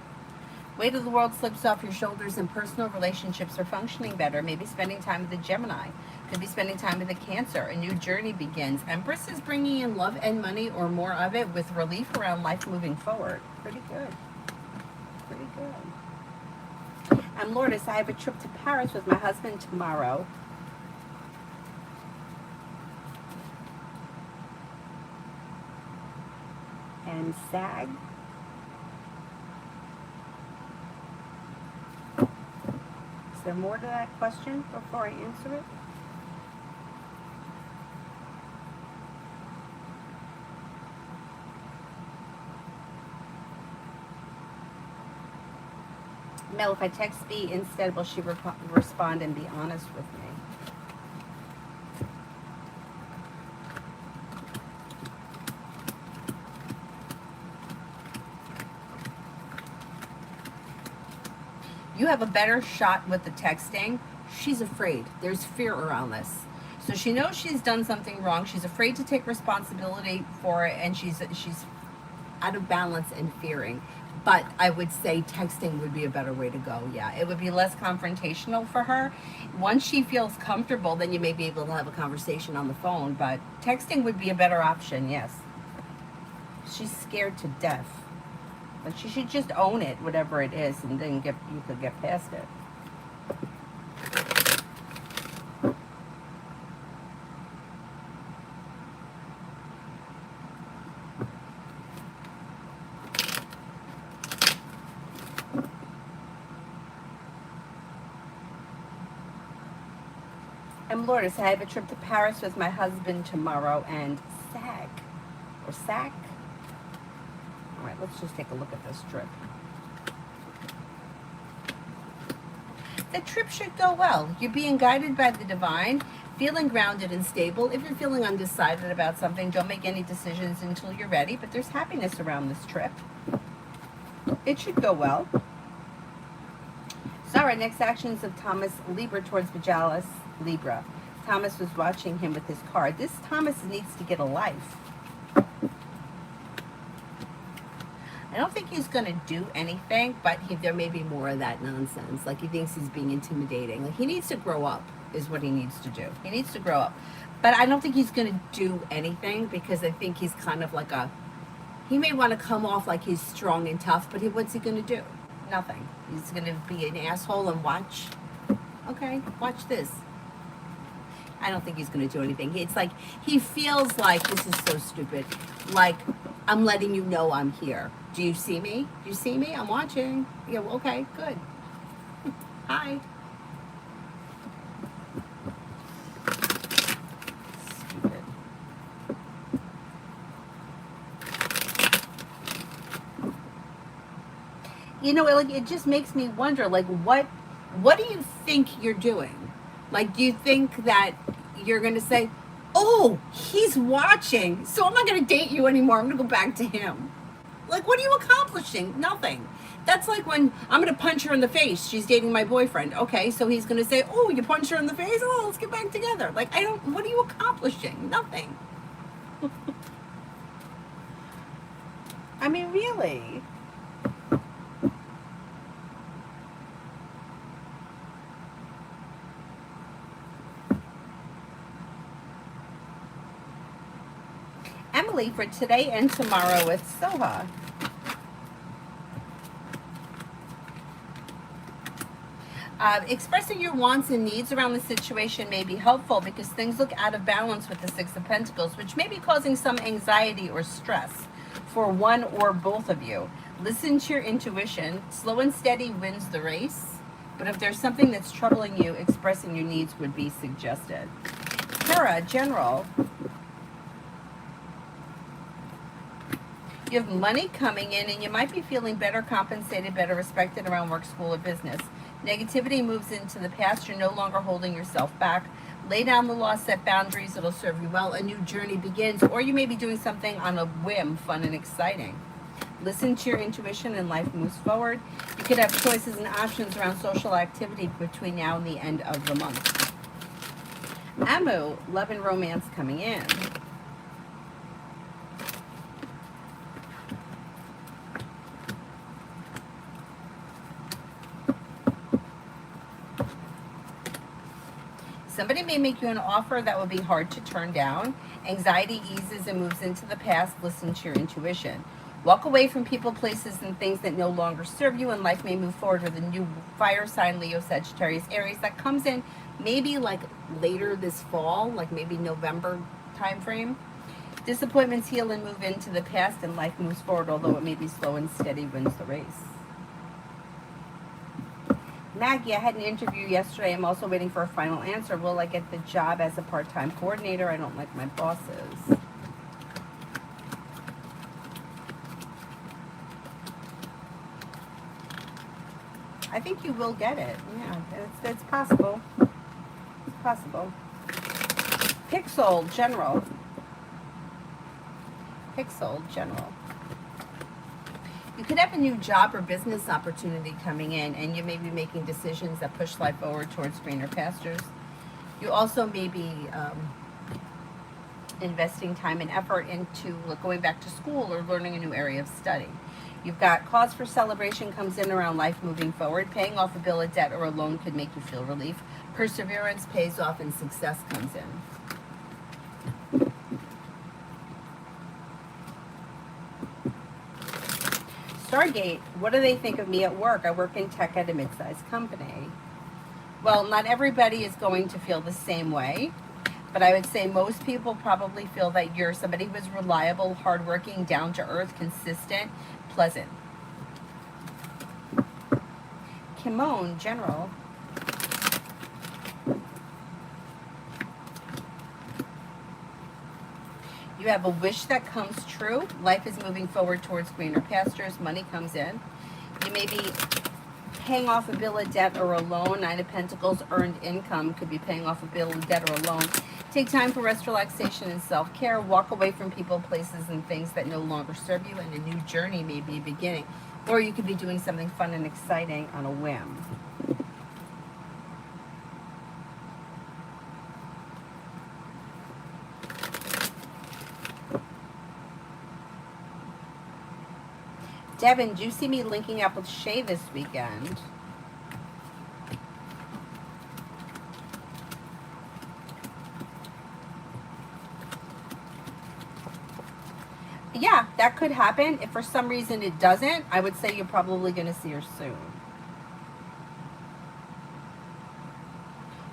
Weight of the world slips off your shoulders and personal relationships are functioning better. Maybe spending time with a Gemini. Could be spending time with a Cancer. A new journey begins. Empress is bringing in love and money, or more of it, with relief around life moving forward. Pretty good. Pretty good. And Lourdes, I have a trip to Paris with my husband tomorrow. And SAG. Is there more to that question before I answer it? Mel, if I text B instead, will she respond and be honest with me? You have a better shot with the texting. She's afraid. There's fear around this. So she knows she's done something wrong. She's afraid to take responsibility for it, and she's out of balance and fearing. But I would say texting would be a better way to go. Yeah, it would be less confrontational for her. Once she feels comfortable, then you may be able to have a conversation on the phone. But texting would be a better option. Yes, she's scared to death. But she should just own it, whatever it is, and then you could get past it. I'm Lourdes. I have a trip to Paris with my husband tomorrow and SAC. All right, let's just take a look at this trip. The trip should go well. You're being guided by the divine, feeling grounded and stable. If you're feeling undecided about something, don't make any decisions until you're ready, but there's happiness around this trip. It should go well. So, all right, next actions of Thomas Libra towards Vigilis Libra. Thomas was watching him with his card. This Thomas needs to get a life. I don't think he's going to do anything, but there may be more of that nonsense. Like he thinks he's being intimidating. Like he needs to grow up is what he needs to do. He needs to grow up. But I don't think he's going to do anything because I think he's kind of like he may want to come off like he's strong and tough, but what's he going to do? Nothing. He's going to be an asshole and watch. Okay, watch this. I don't think he's going to do anything. It's like he feels like this is so stupid. Like I'm letting you know I'm here. Do you see me? Do you see me? I'm watching. Yeah, well, okay, good. Hi. Stupid. You know, like it just makes me wonder, like what do you think you're doing? Like, do you think that you're going to say, oh, he's watching, so I'm not going to date you anymore. I'm going to go back to him. Like, what are you accomplishing? Nothing. That's like when I'm going to punch her in the face. She's dating my boyfriend. Okay, so he's going to say, oh, you punched her in the face? Oh, let's get back together. Like, what are you accomplishing? Nothing. I mean, really? Emily for today and tomorrow with Soha. Expressing your wants and needs around the situation may be helpful because things look out of balance with the Six of Pentacles, which may be causing some anxiety or stress for one or both of you. Listen to your intuition. Slow and steady wins the race. But if there's something that's troubling you, expressing your needs would be suggested. Tara, General. You have money coming in and you might be feeling better compensated, better respected around work, school, or business. Negativity moves into the past. You're no longer holding yourself back. Lay down the law, set boundaries. It'll serve you well. A new journey begins. Or you may be doing something on a whim, fun and exciting. Listen to your intuition and life moves forward. You could have choices and options around social activity between now and the end of the month. Amu, love and romance coming in. Somebody may make you an offer that will be hard to turn down. Anxiety eases and moves into the past. Listen to your intuition. Walk away from people, places, and things that no longer serve you, and life may move forward with a new fire sign, Leo, Sagittarius, Aries, that comes in maybe like later this fall, like maybe November time frame. Disappointments heal and move into the past, and life moves forward, although it may be slow and steady wins the race. Maggie, I had an interview yesterday. I'm also waiting for a final answer. Will I get the job as a part-time coordinator? I don't like my bosses. I think you will get it. Yeah, it's possible. It's possible. Pixel General. Pixel General. You could have a new job or business opportunity coming in, and you may be making decisions that push life forward towards greener pastures. You also may be investing time and effort into going back to school or learning a new area of study. You've got cause for celebration comes in around life moving forward. Paying off a bill, a debt, or a loan could make you feel relief. Perseverance pays off and success comes in. Stargate, what do they think of me at work? I work in tech at a mid-sized company. Well, not everybody is going to feel the same way, but I would say most people probably feel that you're somebody who is reliable, hardworking, down to earth, consistent, pleasant. Kimon, general. You have a wish that comes true. Life is moving forward towards greener pastures. Money comes in. You may be paying off a bill of debt or a loan. Nine of Pentacles, earned income. Could be paying off a bill of debt or a loan. Take time for rest, relaxation, and self-care. Walk away from people, places, and things that no longer serve you, and a new journey may be beginning. Or you could be doing something fun and exciting on a whim. Devin, do you see me linking up with Shay this weekend? Yeah, that could happen. If for some reason it doesn't, I would say you're probably going to see her soon.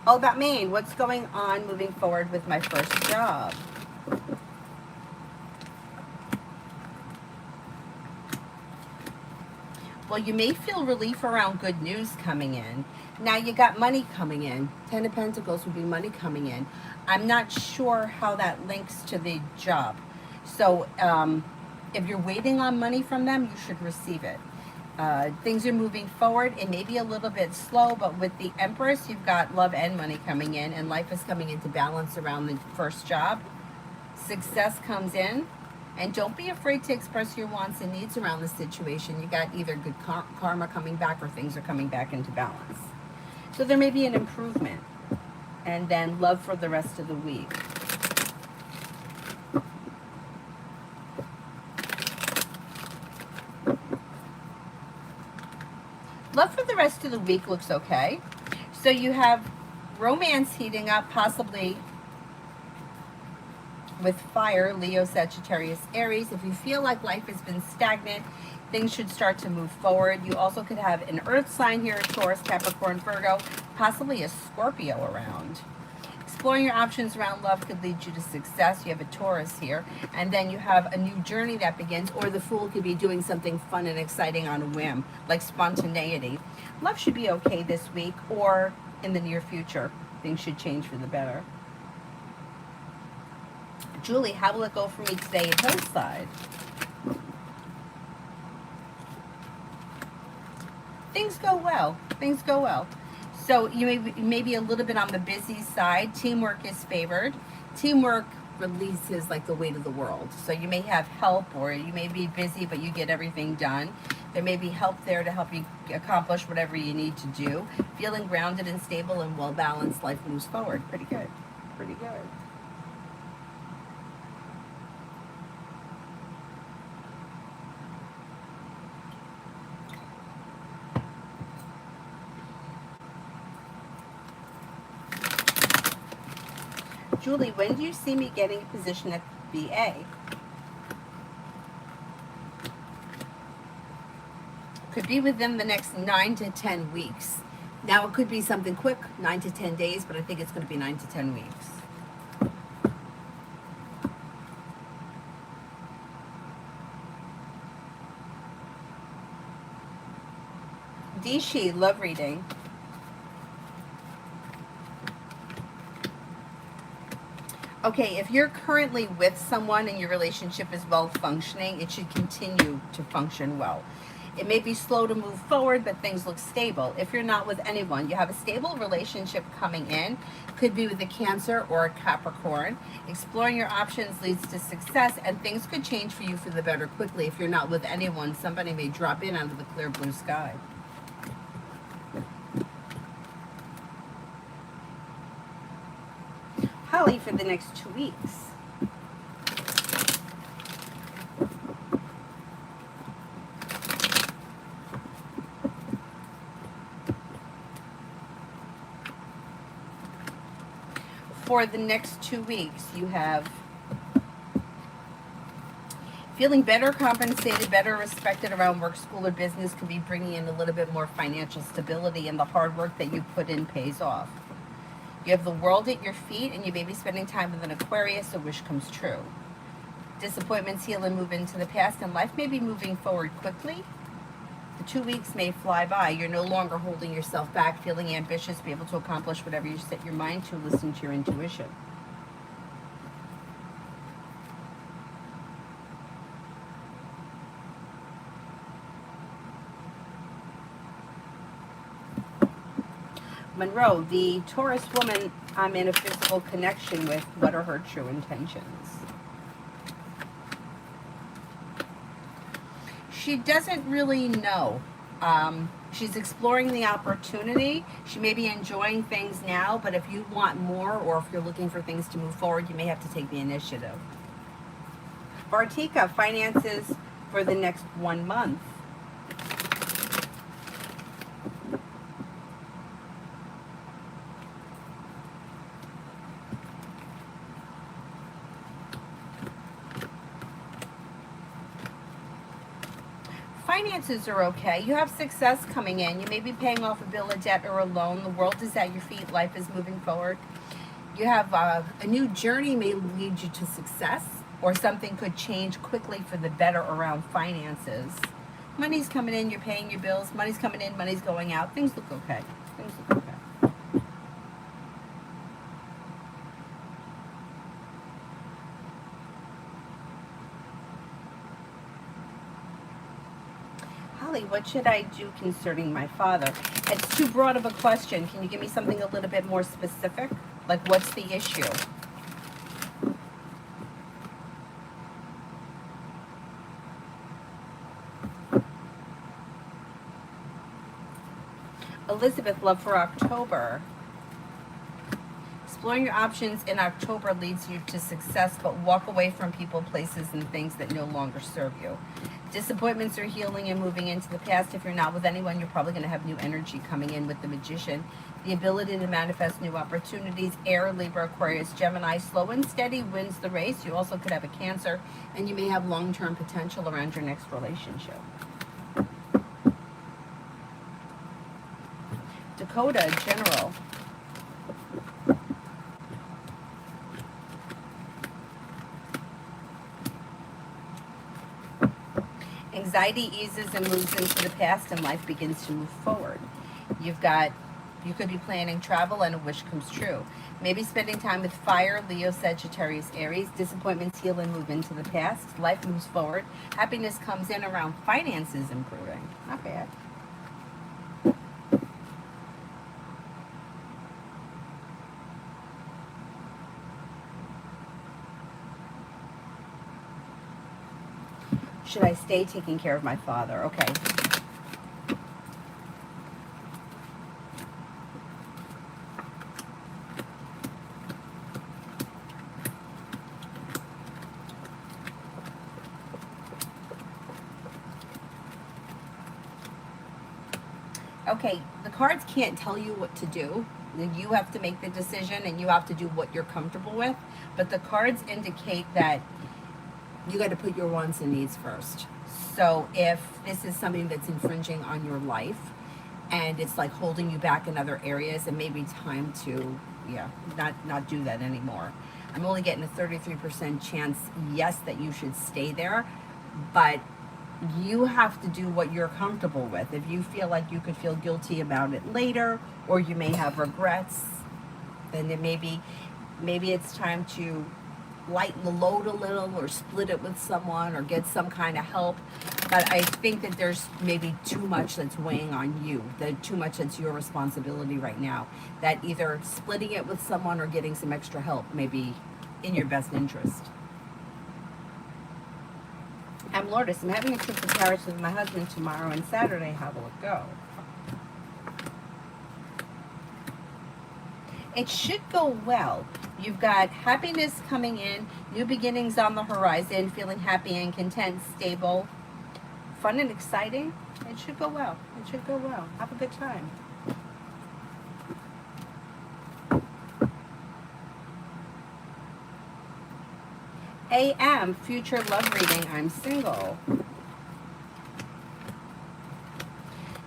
All about Maine. What's going on moving forward with my first job? Well, you may feel relief around good news coming in. Now you got money coming in. 10 of Pentacles would be money coming in. I'm not sure how that links to the job. So if you're waiting on money from them, you should receive it. Things are moving forward. It may be a little bit slow, but with the Empress, you've got love and money coming in, and life is coming into balance around the first job. Success comes in. And don't be afraid to express your wants and needs around the situation. You got either good karma coming back or things are coming back into balance. So there may be an improvement. And then love for the rest of the week. Love for the rest of the week looks okay. So you have romance heating up, possibly with fire, Leo, Sagittarius, Aries. If you feel like life has been stagnant, things should start to move forward. You also could have an earth sign here, Taurus, Capricorn, Virgo, possibly a Scorpio around. Exploring your options around love could lead you to success. You have a Taurus here. And then you have a new journey that begins, or the Fool could be doing something fun and exciting on a whim, like spontaneity. Love should be okay this week or in the near future. Things should change for the better. Julie, how will it go for me today at Hillside? Things go well. Things go well. So you may be a little bit on the busy side. Teamwork is favored. Teamwork releases like the weight of the world. So you may have help, or you may be busy, but you get everything done. There may be help there to help you accomplish whatever you need to do. Feeling grounded and stable and well-balanced, life moves forward. Pretty good. Pretty good. Julie, when do you see me getting a position at VA? Could be within the next 9 to 10 weeks. Now, it could be something quick, 9 to 10 days, but I think it's going to be 9 to 10 weeks. Dishi, love reading. Okay, if you're currently with someone and your relationship is well functioning, it should continue to function well. It may be slow to move forward, but things look stable. If you're not with anyone, you have a stable relationship coming in. Could be with a Cancer or a Capricorn. Exploring your options leads to success, and things could change for you for the better quickly. If you're not with anyone, somebody may drop in out of the clear blue sky. Holly, for the next 2 weeks. For the next 2 weeks, you have feeling better compensated, better respected around work, school, or business could be bringing in a little bit more financial stability, and the hard work that you put in pays off. You have the world at your feet, and you may be spending time with an Aquarius, a wish comes true. Disappointments heal and move into the past, and life may be moving forward quickly. The 2 weeks may fly by. You're no longer holding yourself back, feeling ambitious, be able to accomplish whatever you set your mind to, listening to your intuition. Monroe, the Taurus woman I'm in a physical connection with, what are her true intentions? She doesn't really know. She's exploring the opportunity. She may be enjoying things now, but if you want more, or if you're looking for things to move forward, you may have to take the initiative. Vartika, finances for the next 1 month. Finances are okay. You have success coming in. You may be paying off a bill, a debt, or a loan. The world is at your feet. Life is moving forward. You have a new journey may lead you to success, or something could change quickly for the better around finances. Money's coming in. You're paying your bills. Money's coming in. Money's going out. Things look okay. Things look okay. What should I do concerning my father? It's too broad of a question. Can you give me something a little bit more specific? Like, what's the issue? Elizabeth, love for October. Exploring your options in October leads you to success, but walk away from people, places, and things that no longer serve you. Disappointments are healing and moving into the past. If you're not with anyone, you're probably going to have new energy coming in with the Magician. The ability to manifest new opportunities. Air, Libra, Aquarius, Gemini. Slow and steady wins the race. You also could have a Cancer, and you may have long-term potential around your next relationship. Dakota, General. Anxiety eases and moves into the past, and life begins to move forward. You could be planning travel, and a wish comes true. Maybe spending time with fire, Leo, Sagittarius, Aries. Disappointments heal and move into the past. Life moves forward. Happiness comes in around finances improving. Not bad. Should I stay taking care of my father? Okay. Okay, the cards can't tell you what to do. You have to make the decision, and you have to do what you're comfortable with. But the cards indicate that you got to put your wants and needs first. So if this is something that's infringing on your life, and it's like holding you back in other areas, it may be time to, not do that anymore. I'm only getting a 33% chance, yes, that you should stay there, but you have to do what you're comfortable with. If you feel like you could feel guilty about it later, or you may have regrets, then it maybe it's time to lighten the load a little, or split it with someone, or get some kind of help. But I think that there's maybe too much that's weighing on you, that too much that's your responsibility right now, that either splitting it with someone or getting some extra help may be in your best interest. I'm Lourdes. I'm having a trip to Paris with my husband tomorrow and Saturday. How will it go? It should go well. You've got happiness coming in, new beginnings on the horizon, feeling happy and content, stable, fun and exciting. It should go well. It should go well. Have a good time. AM, future love reading, I'm single.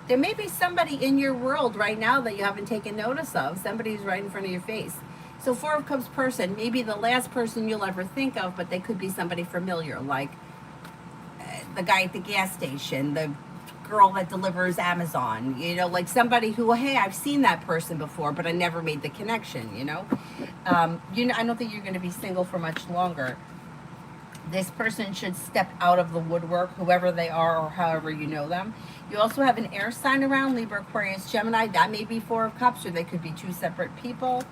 There may be somebody in your world right now that you haven't taken notice of. Somebody's right in front of your face. So Four of Cups person, maybe the last person you'll ever think of, but they could be somebody familiar, like the guy at the gas station, the girl that delivers Amazon, you know, like somebody who, hey, I've seen that person before, but I never made the connection, you know. I don't think you're going to be single for much longer. This person should step out of the woodwork, whoever they are or however you know them. You also have an air sign around, Libra, Aquarius, Gemini. That may be Four of Cups, or they could be two separate people.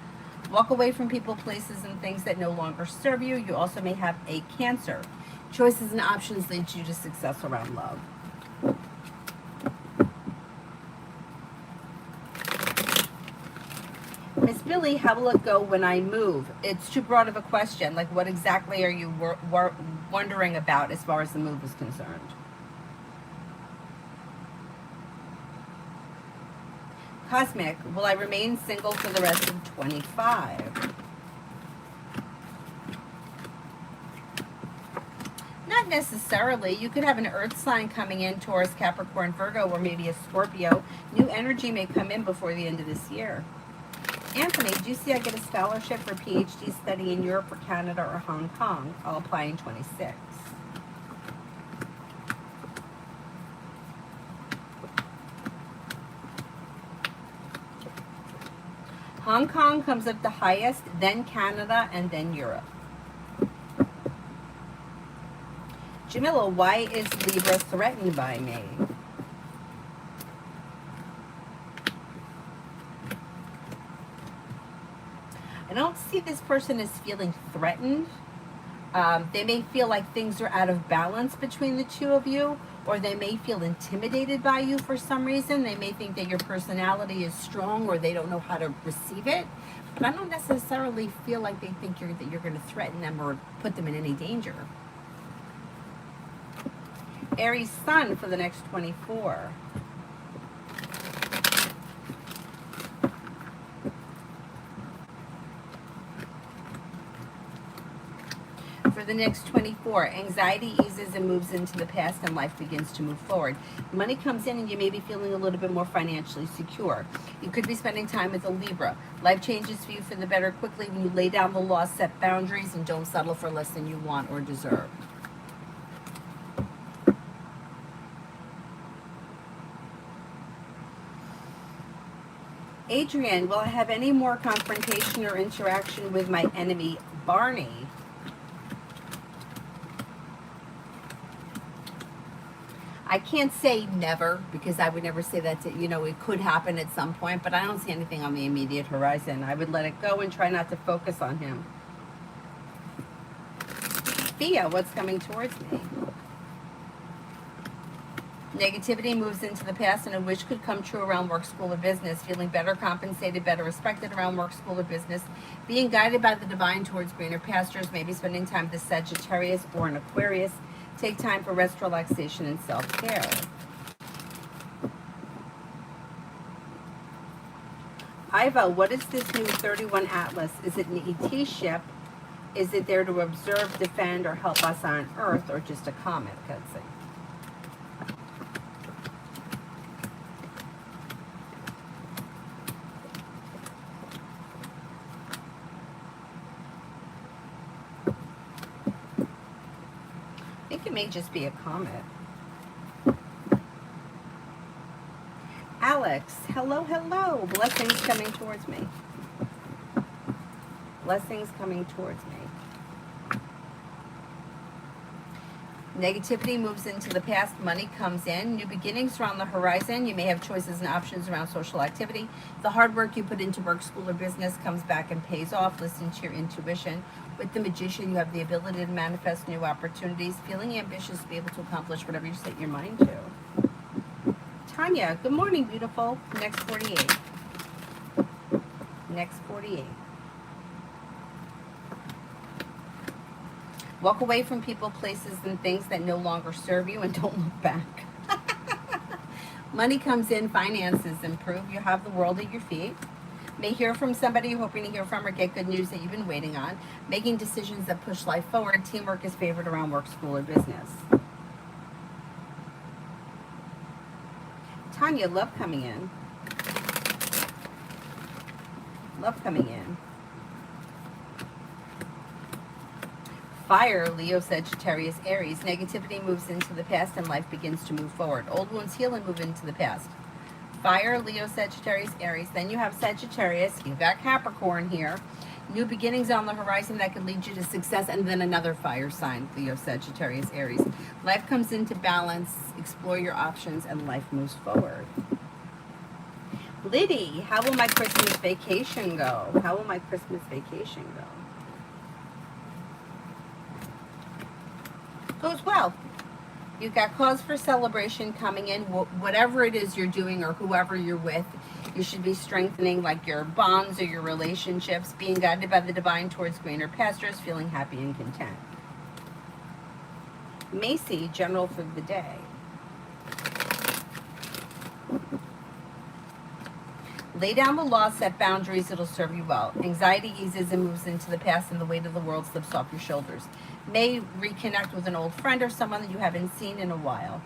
Walk away from people, places, and things that no longer serve you. You also may have a Cancer. Choices and options lead you to success around love. Miss Billy, how will it go when I move? It's too broad of a question. Like, what exactly are you wondering about as far as the move is concerned? Cosmic, will I remain single for the rest of 25? Not necessarily. You could have an earth sign coming in, Taurus, Capricorn, Virgo, or maybe a Scorpio. New energy may come in before the end of this year. Anthony, do you see I get a scholarship for PhD study in Europe or Canada or Hong Kong? I'll apply in 26. Hong Kong comes up the highest, then Canada, and then Europe. Jamila, why is Libra threatened by me? I don't see this person as feeling threatened. They may feel like things are out of balance between the two of you, or they may feel intimidated by you for some reason. They may think that your personality is strong, or they don't know how to receive it. But I don't necessarily feel like they think that you're going to threaten them or put them in any danger. Aries Sun for the next 24. For the next 24, anxiety eases and moves into the past and life begins to move forward. Money comes in and you may be feeling a little bit more financially secure. You could be spending time with a Libra. Life changes for you for the better quickly when you lay down the law, set boundaries, and don't settle for less than you want or deserve. Adrian, will I have any more confrontation or interaction with my enemy, Barney? I can't say never, because I would never say that it could happen at some point, but I don't see anything on the immediate horizon. I would let it go and try not to focus on him. Thea, what's coming towards me? Negativity moves into the past, and a wish could come true around work, school, or business. Feeling better compensated, better respected around work, school, or business. Being guided by the divine towards greener pastures. Maybe spending time with a Sagittarius or an Aquarius. Take time for rest, relaxation, and self-care. Iva, what is this new 31 Atlas? Is it an ET ship? Is it there to observe, defend, or help us on Earth, or just a comet? Let's see. I think it may just be a comet. Alex, hello, hello. Blessings coming towards me. Blessings coming towards me. Negativity moves into the past. Money comes in. New beginnings are on the horizon. You may have choices and options around social activity. The hard work you put into work, school, or business comes back and pays off. Listen to your intuition. With the Magician, you have the ability to manifest new opportunities. Feeling ambitious to be able to accomplish whatever you set your mind to. Tanya, good morning, beautiful. Next 48. Next 48. Walk away from people, places, and things that no longer serve you, and don't look back. Money comes in, finances improve. You have the world at your feet. May hear from somebody you're hoping to hear from or get good news that you've been waiting on. Making decisions that push life forward. Teamwork is favored around work, school, or business. Tanya, love coming in. Love coming in. Fire, Leo, Sagittarius, Aries. Negativity moves into the past and life begins to move forward. Old wounds heal and move into the past. Fire, Leo, Sagittarius, Aries. Then you have Sagittarius. You've got Capricorn here. New beginnings on the horizon that could lead you to success. And then another fire sign, Leo, Sagittarius, Aries. Life comes into balance. Explore your options and life moves forward. Liddy, how will my Christmas vacation go? How will my Christmas vacation go? Goes well. You've got cause for celebration coming in. Whatever it is you're doing or whoever you're with, you should be strengthening like your bonds or your relationships, being guided by the divine towards greener pastures, feeling happy and content. Macy, general for the day. Lay down the law, set boundaries, it'll serve you well. Anxiety eases and moves into the past and the weight of the world slips off your shoulders. May reconnect with an old friend or someone that you haven't seen in a while.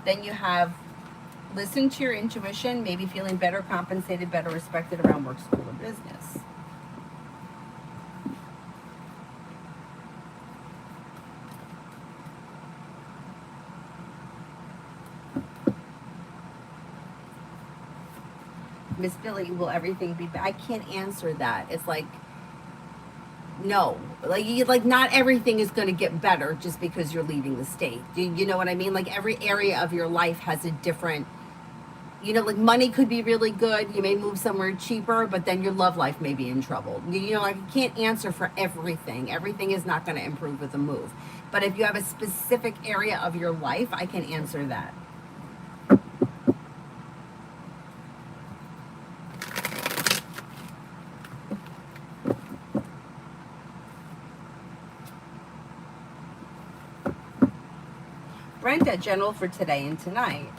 Then you have listen to your intuition, maybe feeling better compensated, better respected around work, school, or business. Miss Billy, will everything be back? I can't answer that. It's like, no, like not everything is going to get better just because you're leaving the state. You know what I mean? Like every area of your life has a different, like money could be really good. You may move somewhere cheaper, but then your love life may be in trouble. Like you can't answer for everything. Everything is not going to improve with a move. But if you have a specific area of your life, I can answer that. Brenda, general for today and tonight.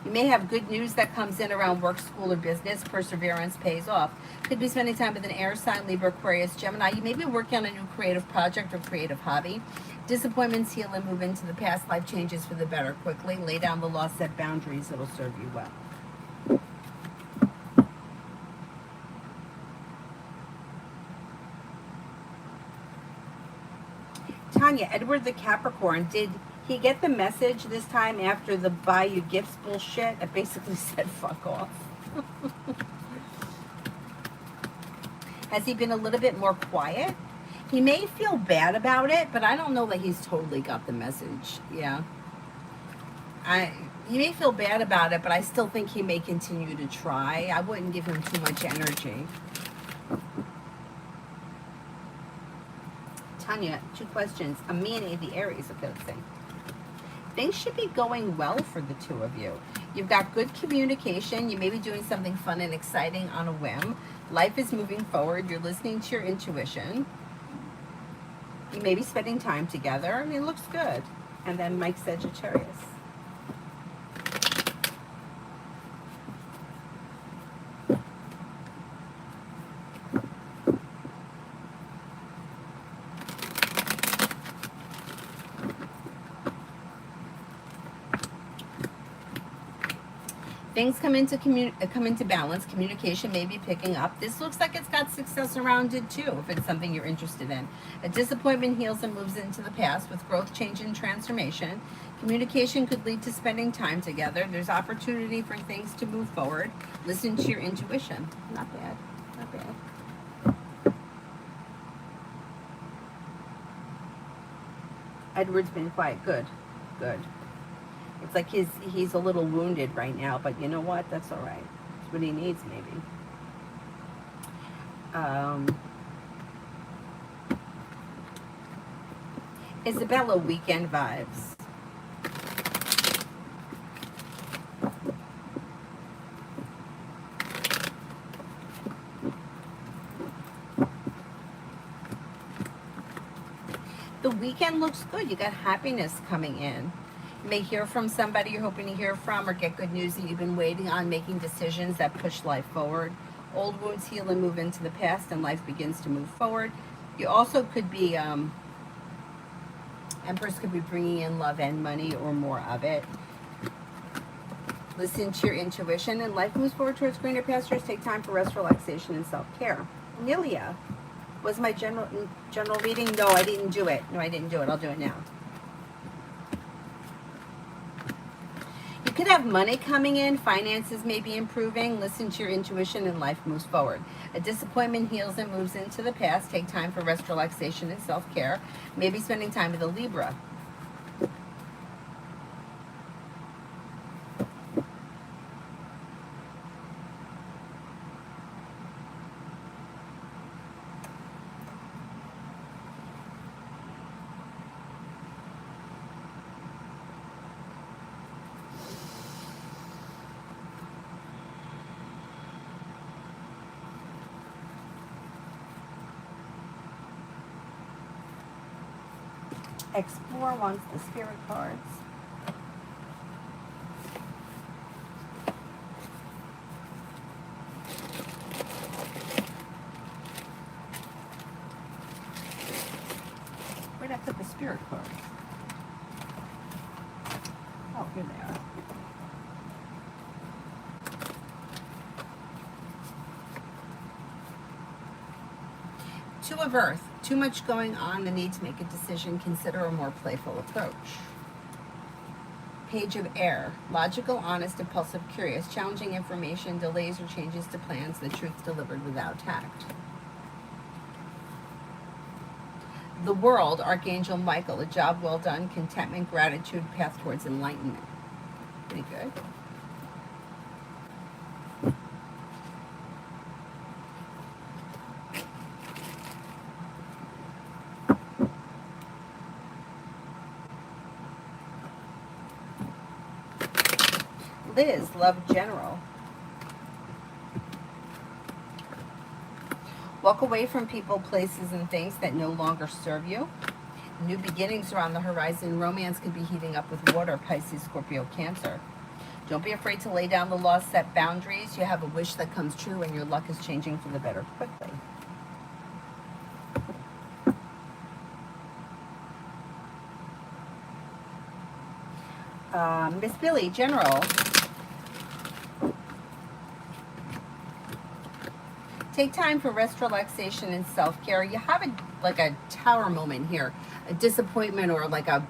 You may have good news that comes in around work, school, or business. Perseverance pays off. Could be spending time with an air sign, Libra, Aquarius, Gemini. You may be working on a new creative project or creative hobby. Disappointments heal and move into the past. Life changes for the better quickly. Lay down the law, set boundaries. It'll serve you well. Tanya, Edward the Capricorn, did he get the message this time after the buy you gifts bullshit? It basically said fuck off. Has he been a little bit more quiet? He may feel bad about it, but I don't know that he's totally got the message. Yeah. He may feel bad about it, but I still think he may continue to try. I wouldn't give him too much energy. Tanya, 2 questions. Amina, the Aries, okay, let's see. Things should be going well for the two of you. You've got good communication. You may be doing something fun and exciting on a whim. Life is moving forward. You're listening to your intuition. You may be spending time together. I mean, it looks good. And then Mike Sagittarius. Things come into balance. Communication may be picking up. This looks like it's got success around it too, if it's something you're interested in. A disappointment heals and moves into the past with growth, change, and transformation. Communication could lead to spending time together. There's opportunity for things to move forward. Listen to your intuition. Not bad. Not bad. Edward's been quiet. Good. Good. It's like he's a little wounded right now, but you know what? That's all right. It's what he needs, maybe. Isabella, weekend vibes. The weekend looks good. You got happiness coming in. May hear from somebody you're hoping to hear from, or get good news that you've been waiting on, making decisions that push life forward. Old wounds heal and move into the past, and life begins to move forward. You also could be, Empress could be bringing in love and money, or more of it. Listen to your intuition, and life moves forward towards greener pastures. Take time for rest, relaxation, and self-care. Amelia, was my general reading? No, I didn't do it. No, I didn't do it. I'll do it now. You could have money coming in, finances may be improving. Listen to your intuition, and life moves forward. A disappointment heals and moves into the past. Take time for rest, relaxation, and self-care. Maybe spending time with a Libra. Explore wants the spirit cards. Where did I put the spirit cards? Oh, here they are. Two of Earth. Too much going on, the need to make a decision. Consider a more playful approach. Page of Air. Logical, honest, impulsive, curious. Challenging information, delays or changes to plans. The truth delivered without tact. The World. Archangel Michael. A job well done. Contentment, gratitude, path towards enlightenment. Pretty good. Liz, Love General. Walk away from people, places, and things that no longer serve you. New beginnings are on the horizon. Romance could be heating up with water. Pisces, Scorpio, Cancer. Don't be afraid to lay down the law, set boundaries. You have a wish that comes true, and your luck is changing for the better quickly. Miss Billy, General. Take time for rest, relaxation, and self-care. You have a tower moment here. A disappointment or like a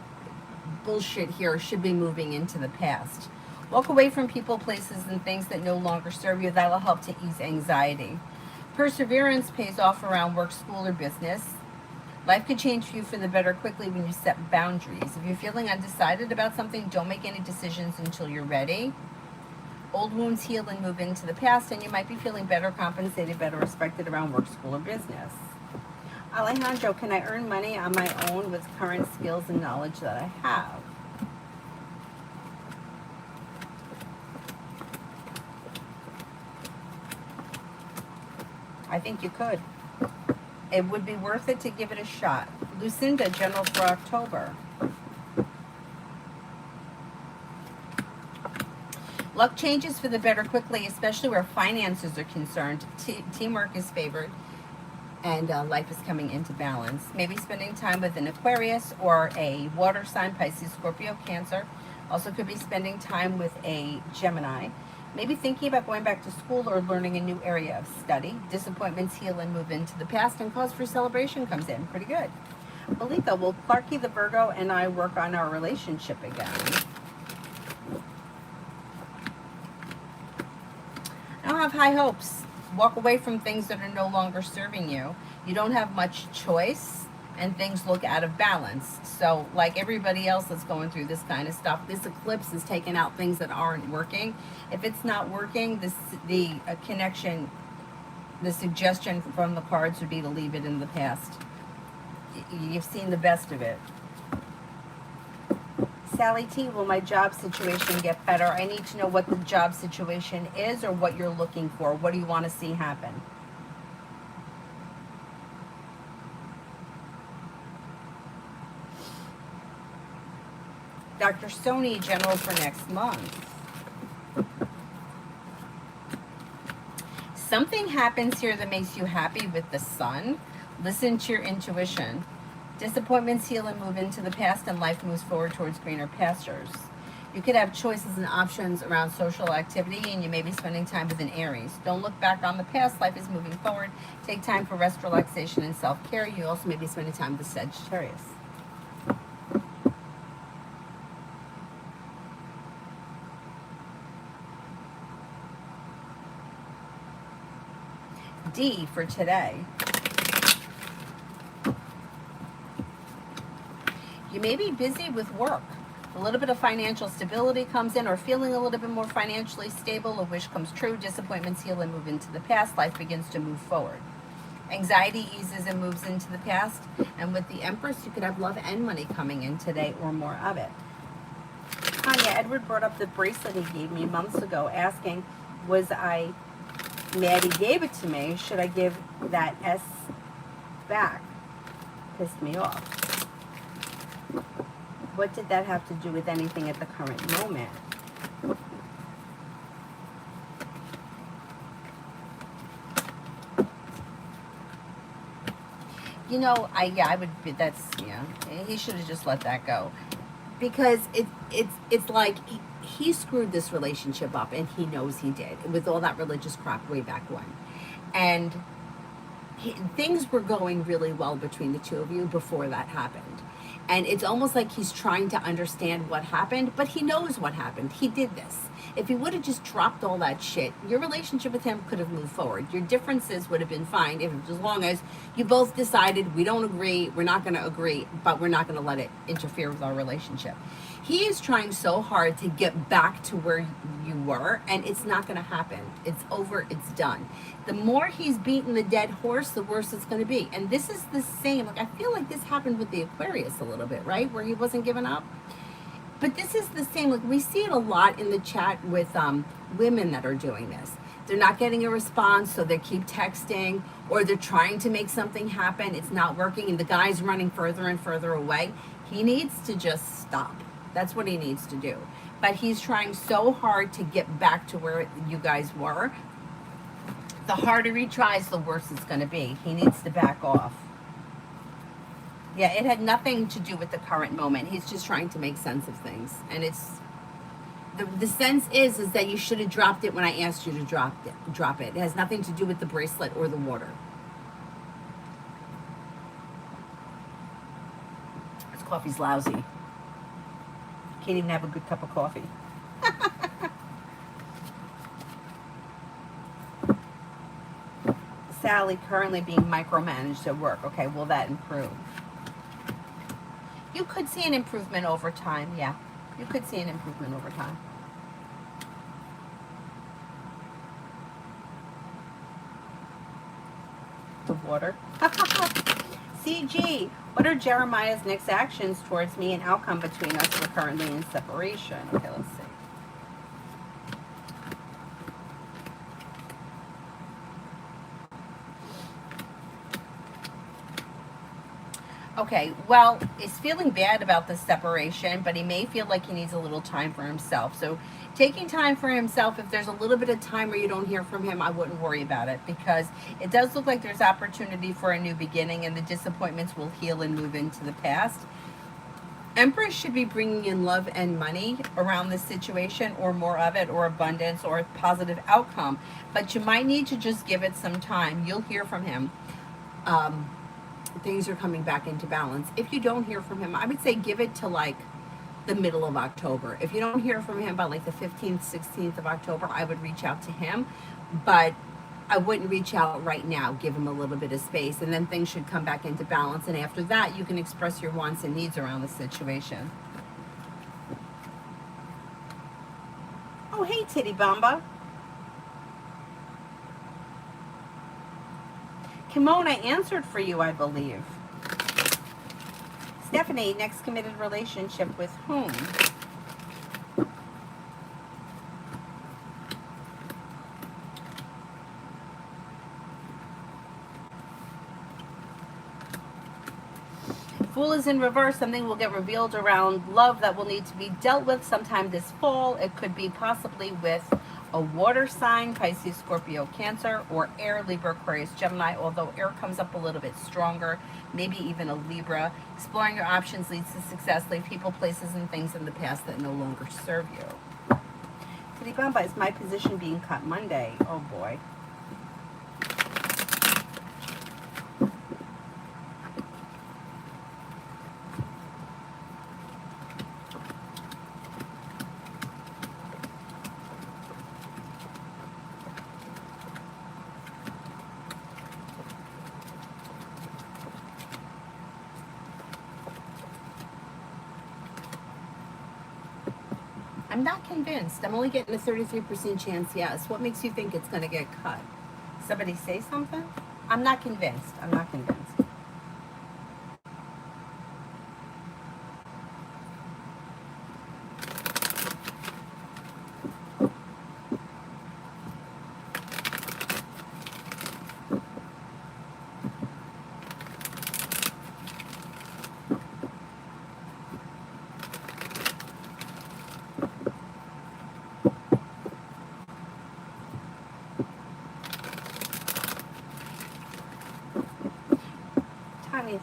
bullshit here should be moving into the past. Walk away from people, places, and things that no longer serve you. That'll help to ease anxiety. Perseverance pays off around work, school, or business. Life could change for you for the better quickly when you set boundaries. If you're feeling undecided about something, don't make any decisions until you're ready. Old wounds heal and move into the past, and you might be feeling better compensated, better respected around work, school, or business. Alejandro, can I earn money on my own with current skills and knowledge that I have? I think you could. It would be worth it to give it a shot. Lucinda, General for October. Luck changes for the better quickly, especially where finances are concerned. Teamwork is favored, and life is coming into balance. Maybe spending time with an Aquarius or a water sign, Pisces, Scorpio, Cancer. Also could be spending time with a Gemini. Maybe thinking about going back to school or learning a new area of study. Disappointments heal and move into the past, and cause for celebration comes in. Pretty good. Malika, will Clarky the Virgo and I work on our relationship again? I don't have high hopes. Walk away from things that are no longer serving you. You don't have much choice, and things look out of balance. So like everybody else that's going through this kind of stuff, this eclipse is taking out things that aren't working. If it's not working, the connection, the suggestion from the cards would be to leave it in the past. You've seen the best of it. Sally T, will my job situation get better? I need to know what the job situation is, or what you're looking for. What do you want to see happen? Dr. Sony, general for next month. Something happens here that makes you happy with the sun. Listen to your intuition. Disappointments heal and move into the past, and life moves forward towards greener pastures. You could have choices and options around social activity, and you may be spending time with an Aries. Don't look back on the past. Life is moving forward. Take time for rest, relaxation, and self-care. You also may be spending time with Sagittarius. D for today. You may be busy with work. A little bit of financial stability comes in, or feeling a little bit more financially stable. A wish comes true. Disappointments heal and move into the past. Life begins to move forward. Anxiety eases and moves into the past. And with the Empress, you could have love and money coming in today, or more of it. Tanya, Edward brought up the bracelet he gave me months ago, asking, was I mad he gave it to me? Should I give that S back? Pissed me off. What did that have to do with anything at the current moment? You know, I would be, that's, yeah, he should have just let that go. Because it's like he screwed this relationship up, and he knows he did, with all that religious crap way back when. And things were going really well between the two of you before that happened. And it's almost like he's trying to understand what happened, but he knows what happened. He did this. If he would have just dropped all that shit, your relationship with him could have moved forward. Your differences would have been fine, as long as you both decided, we don't agree, we're not going to agree, but we're not going to let it interfere with our relationship. He is trying so hard to get back to where you were, and it's not going to happen. It's over, it's done. The more he's beaten the dead horse, the worse it's going to be. And this is the same. Like, I feel like this happened with the Aquarius a little bit, right? Where he wasn't giving up. But this is the same. Like, we see it a lot in the chat with women that are doing this. They're not getting a response, so they keep texting, or they're trying to make something happen. It's not working, and the guy's running further and further away. He needs to just stop. That's what he needs to do. But he's trying so hard to get back to where you guys were. The harder he tries, the worse it's going to be. He needs to back off. Yeah, it had nothing to do with the current moment. He's just trying to make sense of things. And it's, the sense is that you should have dropped it when I asked you to drop it. It has nothing to do with the bracelet or the water. This coffee's lousy. Can't even have a good cup of coffee. Sally currently being micromanaged at work. Okay, will that improve? You could see an improvement over time, yeah. You could see an improvement over time. The water. CG, what are Jeremiah's next actions towards me and outcome between us? We're currently in separation. Okay, let's see. Okay, well, he's feeling bad about the separation, but he may feel like he needs a little time for himself. So taking time for himself, if there's a little bit of time where you don't hear from him, I wouldn't worry about it, because it does look like there's opportunity for a new beginning, and the disappointments will heal and move into the past. Empress should be bringing in love and money around this situation, or more of it, or abundance, or a positive outcome. But you might need to just give it some time. You'll hear from him. Things are coming back into balance. If you don't hear from him, I would say give it to like the middle of October. If you don't hear from him by like the 15th, 16th of October, I would reach out to him, but I wouldn't reach out right now. Give him a little bit of space, and then things should come back into balance. And after that, you can express your wants and needs around the situation. Oh, hey, Titty Bamba. Kimon, I answered for you, I believe. Stephanie, next committed relationship with whom? Fool is in reverse. Something will get revealed around love that will need to be dealt with sometime this fall. It could be possibly with a water sign, Pisces, Scorpio, Cancer, or air, Libra, Aquarius, Gemini, although air comes up a little bit stronger, maybe even a Libra. Exploring your options leads to success. Leave people, places, and things in the past that no longer serve you. Titty Bamba, is my position being cut Monday? Oh boy. I'm not convinced. I'm only getting a 33% chance yes. What makes you think it's going to get cut? Somebody say something? I'm not convinced. I'm not convinced.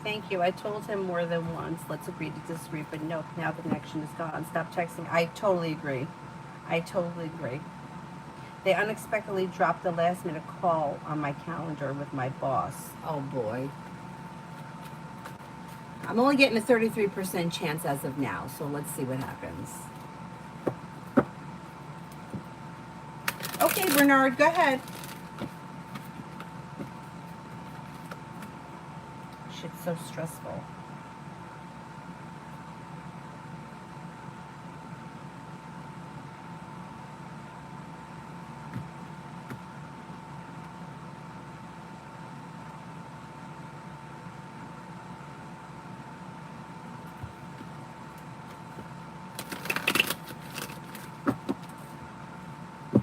Thank you. I told him more than once, let's agree to disagree, but nope, now the connection is gone. Stop texting. I totally agree. I totally agree. They unexpectedly dropped a last minute call on my calendar with my boss. Oh boy. I'm only getting a 33% chance as of now, so let's see what happens. Okay, Bernard, go ahead. Shit's so stressful.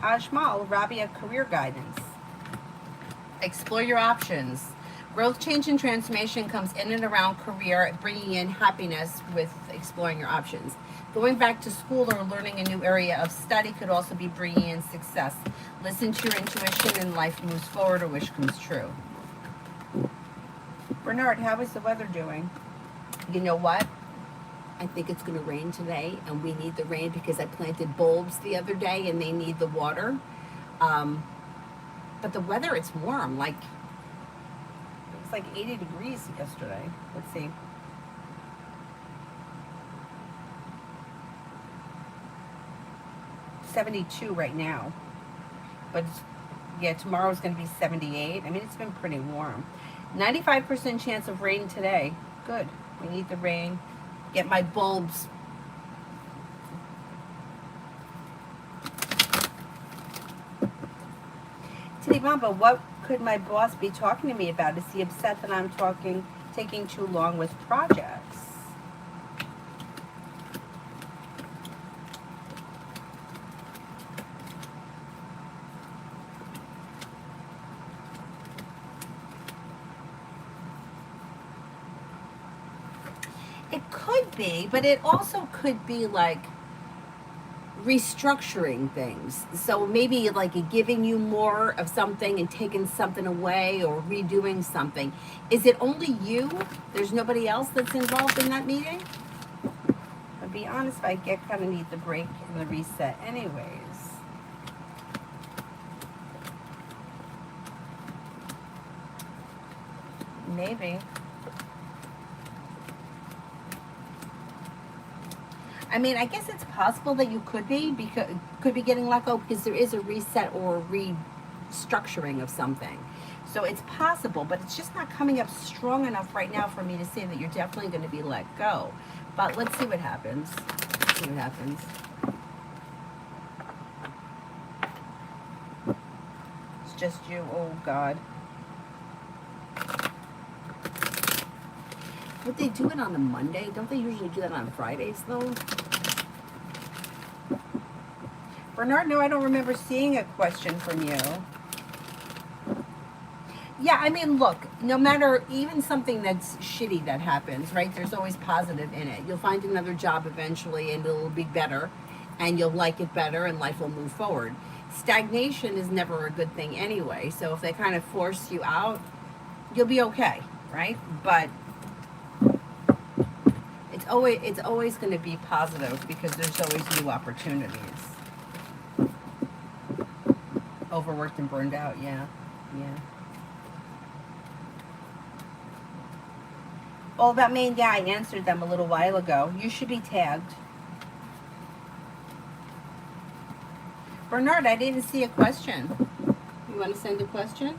Ajmal, Rabia career guidance. Explore your options. Growth, change, and transformation comes in and around career, bringing in happiness with exploring your options. Going back to school or learning a new area of study could also be bringing in success. Listen to your intuition and life moves forward or wish comes true. Bernard, how is the weather doing? You know what? I think it's going to rain today, and we need the rain because I planted bulbs the other day and they need the water. But the weather, it's warm. Like, it was like 80 degrees yesterday. Let's see. $72 right now. But yeah, tomorrow's going to be 78. I mean, it's been pretty warm. 95% chance of rain today. Good. We need the rain. Get my bulbs. Tinibamba, what could my boss be talking to me about? Is he upset that I'm taking too long with projects? It could be, but it also could be like restructuring things. So maybe like giving you more of something and taking something away or redoing something. Is it only you? There's nobody else that's involved in that meeting? I'll be honest, I kind of need the break and the reset anyways. Maybe. I mean, I guess it's possible that you could be getting let go because there is a reset or restructuring of something. So it's possible, but it's just not coming up strong enough right now for me to say that you're definitely going to be let go. But let's see what happens. Let's see what happens. It's just you. Oh, God. Would they do it on a Monday? Don't they usually do that on Fridays, though? Bernard, no, I don't remember seeing a question from you. Yeah, I mean, look, no matter even something that's shitty that happens, right? There's always positive in it. You'll find another job eventually and it'll be better and you'll like it better and life will move forward. Stagnation is never a good thing anyway. So if they kind of force you out, you'll be okay, right? But it's always going to be positive because there's always new opportunities. Overworked and burned out, yeah. Yeah. Well, that main guy answered them a little while ago. You should be tagged. Bernard, I didn't see a question. You want to send a question?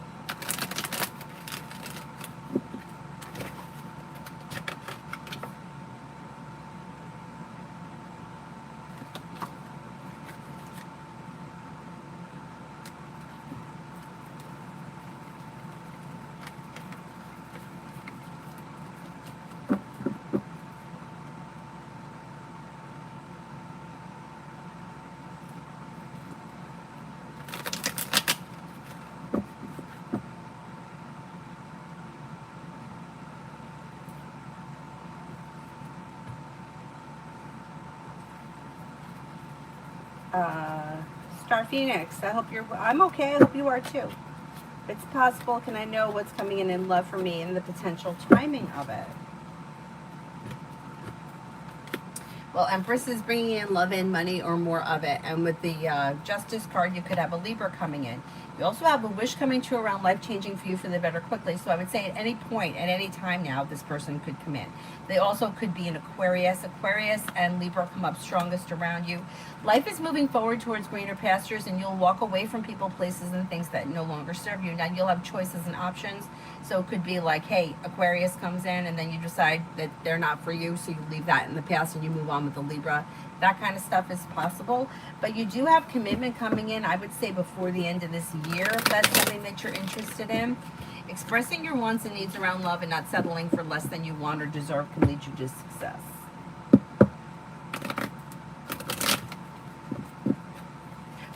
Star Phoenix, I'm okay. I hope you are too. If it's possible, can I know what's coming in love for me and the potential timing of it? Well, Empress is bringing in love and money or more of it. And with the Justice card, you could have a Libra coming in. You also have a wish coming true around life changing for you for the better quickly. So I would say at any point, at any time now, this person could come in. They also could be an Aquarius. Aquarius and Libra come up strongest around you. Life is moving forward towards greener pastures and you'll walk away from people, places, and things that no longer serve you. Now you'll have choices and options. So it could be like, hey, Aquarius comes in and then you decide that they're not for you. So you leave that in the past and you move on with the Libra. That kind of stuff is possible. But you do have commitment coming in, I would say, before the end of this year, if that's something that you're interested in. Expressing your wants and needs around love and not settling for less than you want or deserve can lead you to success.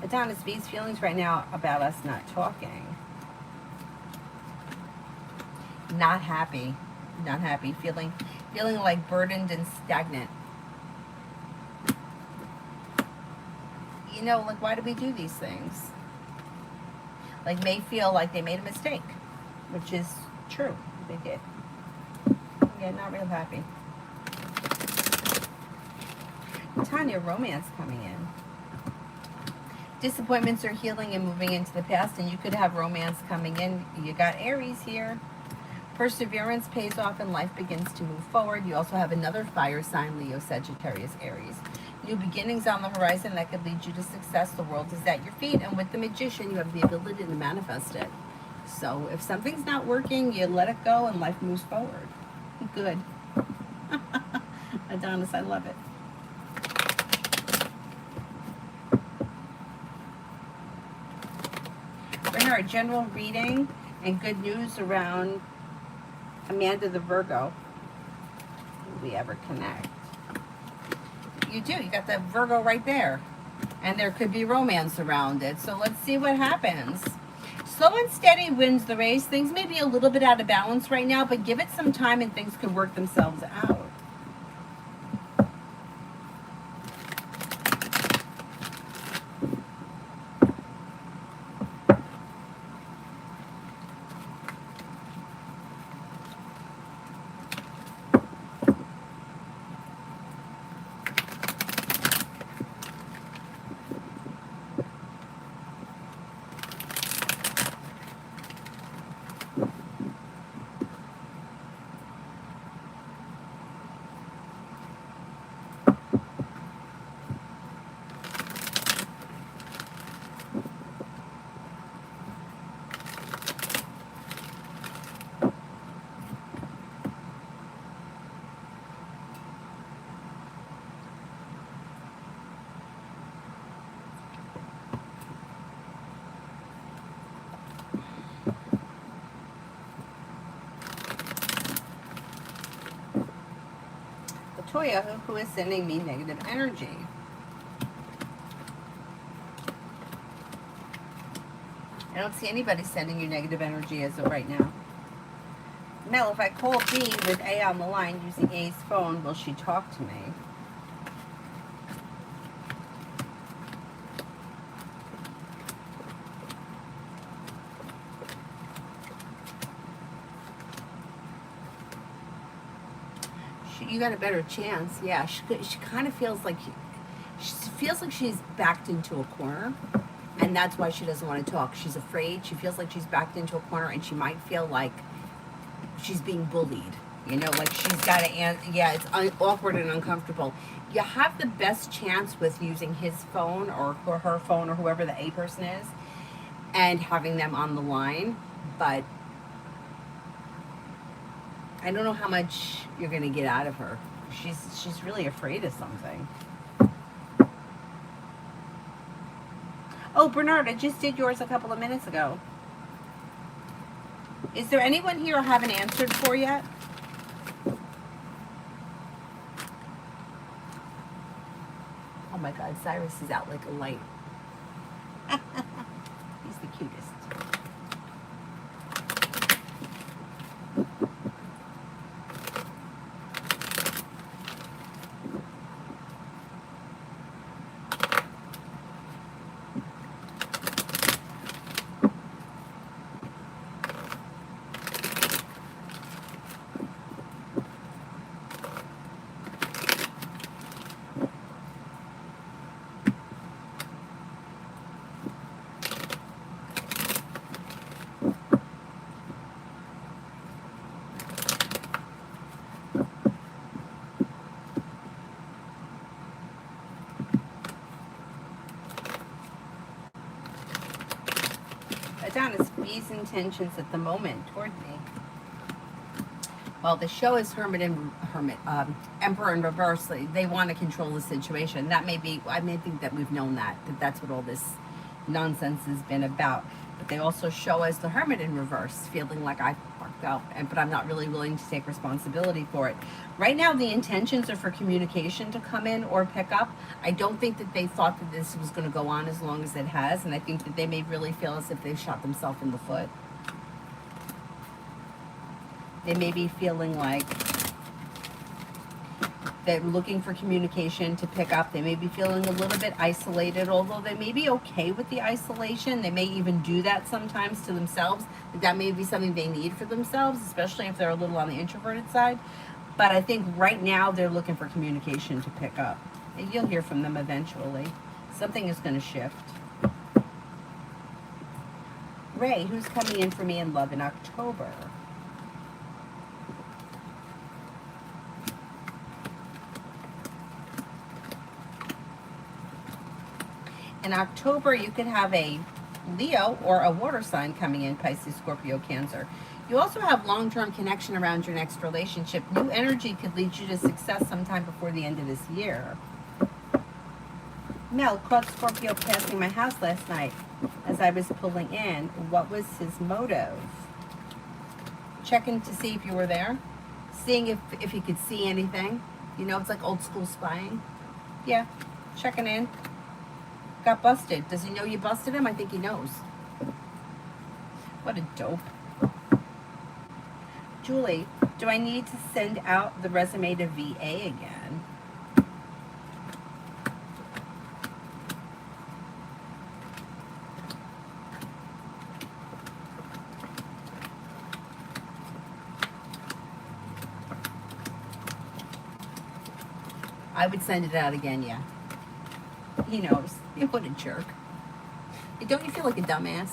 Adonis V's feelings right now about us not talking. Not happy. Not happy. Feeling like burdened and stagnant. You know, like, why do we do these things? Like, may feel like they made a mistake, which is true. They did. Yeah, not real happy. Tanya, romance coming in. Disappointments are healing and moving into the past, and you could have romance coming in. You got Aries here. Perseverance pays off and life begins to move forward. You also have another fire sign, Leo, Sagittarius, Aries. New beginnings on the horizon that could lead you to success. The world is at your feet, and with the Magician, you have the ability to manifest it. So if something's not working, you let it go and life moves forward. Good. Adonis, I love it. Bernard, general reading and good news around Amanda the Virgo. Will we ever connect? You do. You got that Virgo right there. And there could be romance around it. So let's see what happens. Slow and steady wins the race. Things may be a little bit out of balance right now, but give it some time and things could work themselves out. Latoya, who is sending me negative energy. I don't see anybody sending you negative energy as of right now. Mel, if I call B with A on the line using A's phone, will she talk to me? You got a better chance. Yeah, she kind of feels like she's backed into a corner, and that's why she doesn't want to talk. She's afraid. She feels like she's backed into a corner, and she might feel like she's being bullied. You know, like she's got to, yeah, it's awkward and uncomfortable. You have the best chance with using his phone or her phone or whoever the A person is and having them on the line, but I don't know how much you're going to get out of her. She's really afraid of something. Oh, Bernard, I just did yours a couple of minutes ago. Is there anyone here I haven't answered for yet? Oh my God, Cyrus is out like a light. He's the cutest. Adonis, B's intentions at the moment toward me. Well, the show is Emperor in reverse. They want to control the situation. That may be. I may think that we've known that that's what all this nonsense has been about. But they also show us the Hermit in reverse, feeling like I fucked up, but I'm not really willing to take responsibility for it. Right now, the intentions are for communication to come in or pick up. I don't think that they thought that this was going to go on as long as it has, and I think that they may really feel as if they've shot themselves in the foot. They may be feeling like they're looking for communication to pick up. They may be feeling a little bit isolated, although they may be okay with the isolation. They may even do that sometimes to themselves. That may be something they need for themselves, especially if they're a little on the introverted side. But I think right now they're looking for communication to pick up. And you'll hear from them eventually. Something is going to shift. Ray, who's coming in for me in love in October? In October, you could have a Leo or a water sign coming in, Pisces, Scorpio, Cancer. You also have long-term connection around your next relationship. New energy could lead you to success sometime before the end of this year. Mel caught Scorpio passing my house last night as I was pulling in. What was his motive? Checking to see if you were there. Seeing if he could see anything. You know, it's like old school spying. Yeah, checking in. Got busted. Does he know you busted him? I think he knows. What a dope. Julie, do I need to send out the resume to VA again? I would send it out again, yeah. He knows. What a jerk. Don't you feel like a dumbass?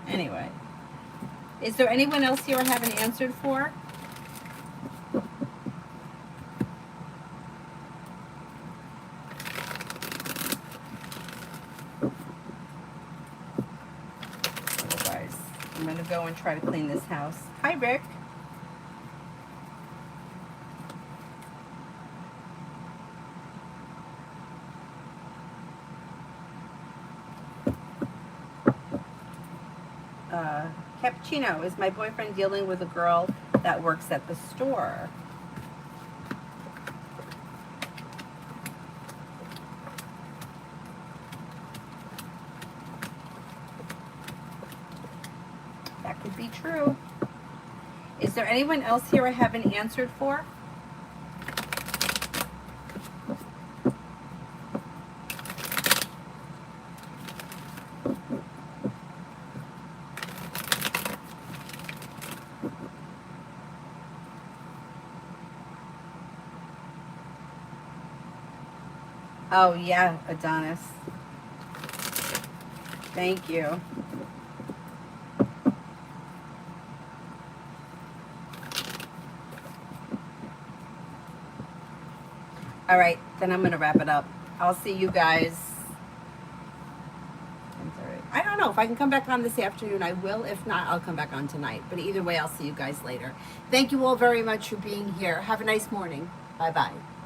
Anyway. Is there anyone else here I haven't answered for? Otherwise, I'm going to go and try to clean this house. Hi, Rick. Cappuccino, is my boyfriend dealing with a girl that works at the store? be true. Is there anyone else here I haven't answered for? Oh, yeah, Adonis. Thank you. All right, then I'm going to wrap it up. I'll see you guys. I don't know. If I can come back on this afternoon, I will. If not, I'll come back on tonight. But either way, I'll see you guys later. Thank you all very much for being here. Have a nice morning. Bye-bye.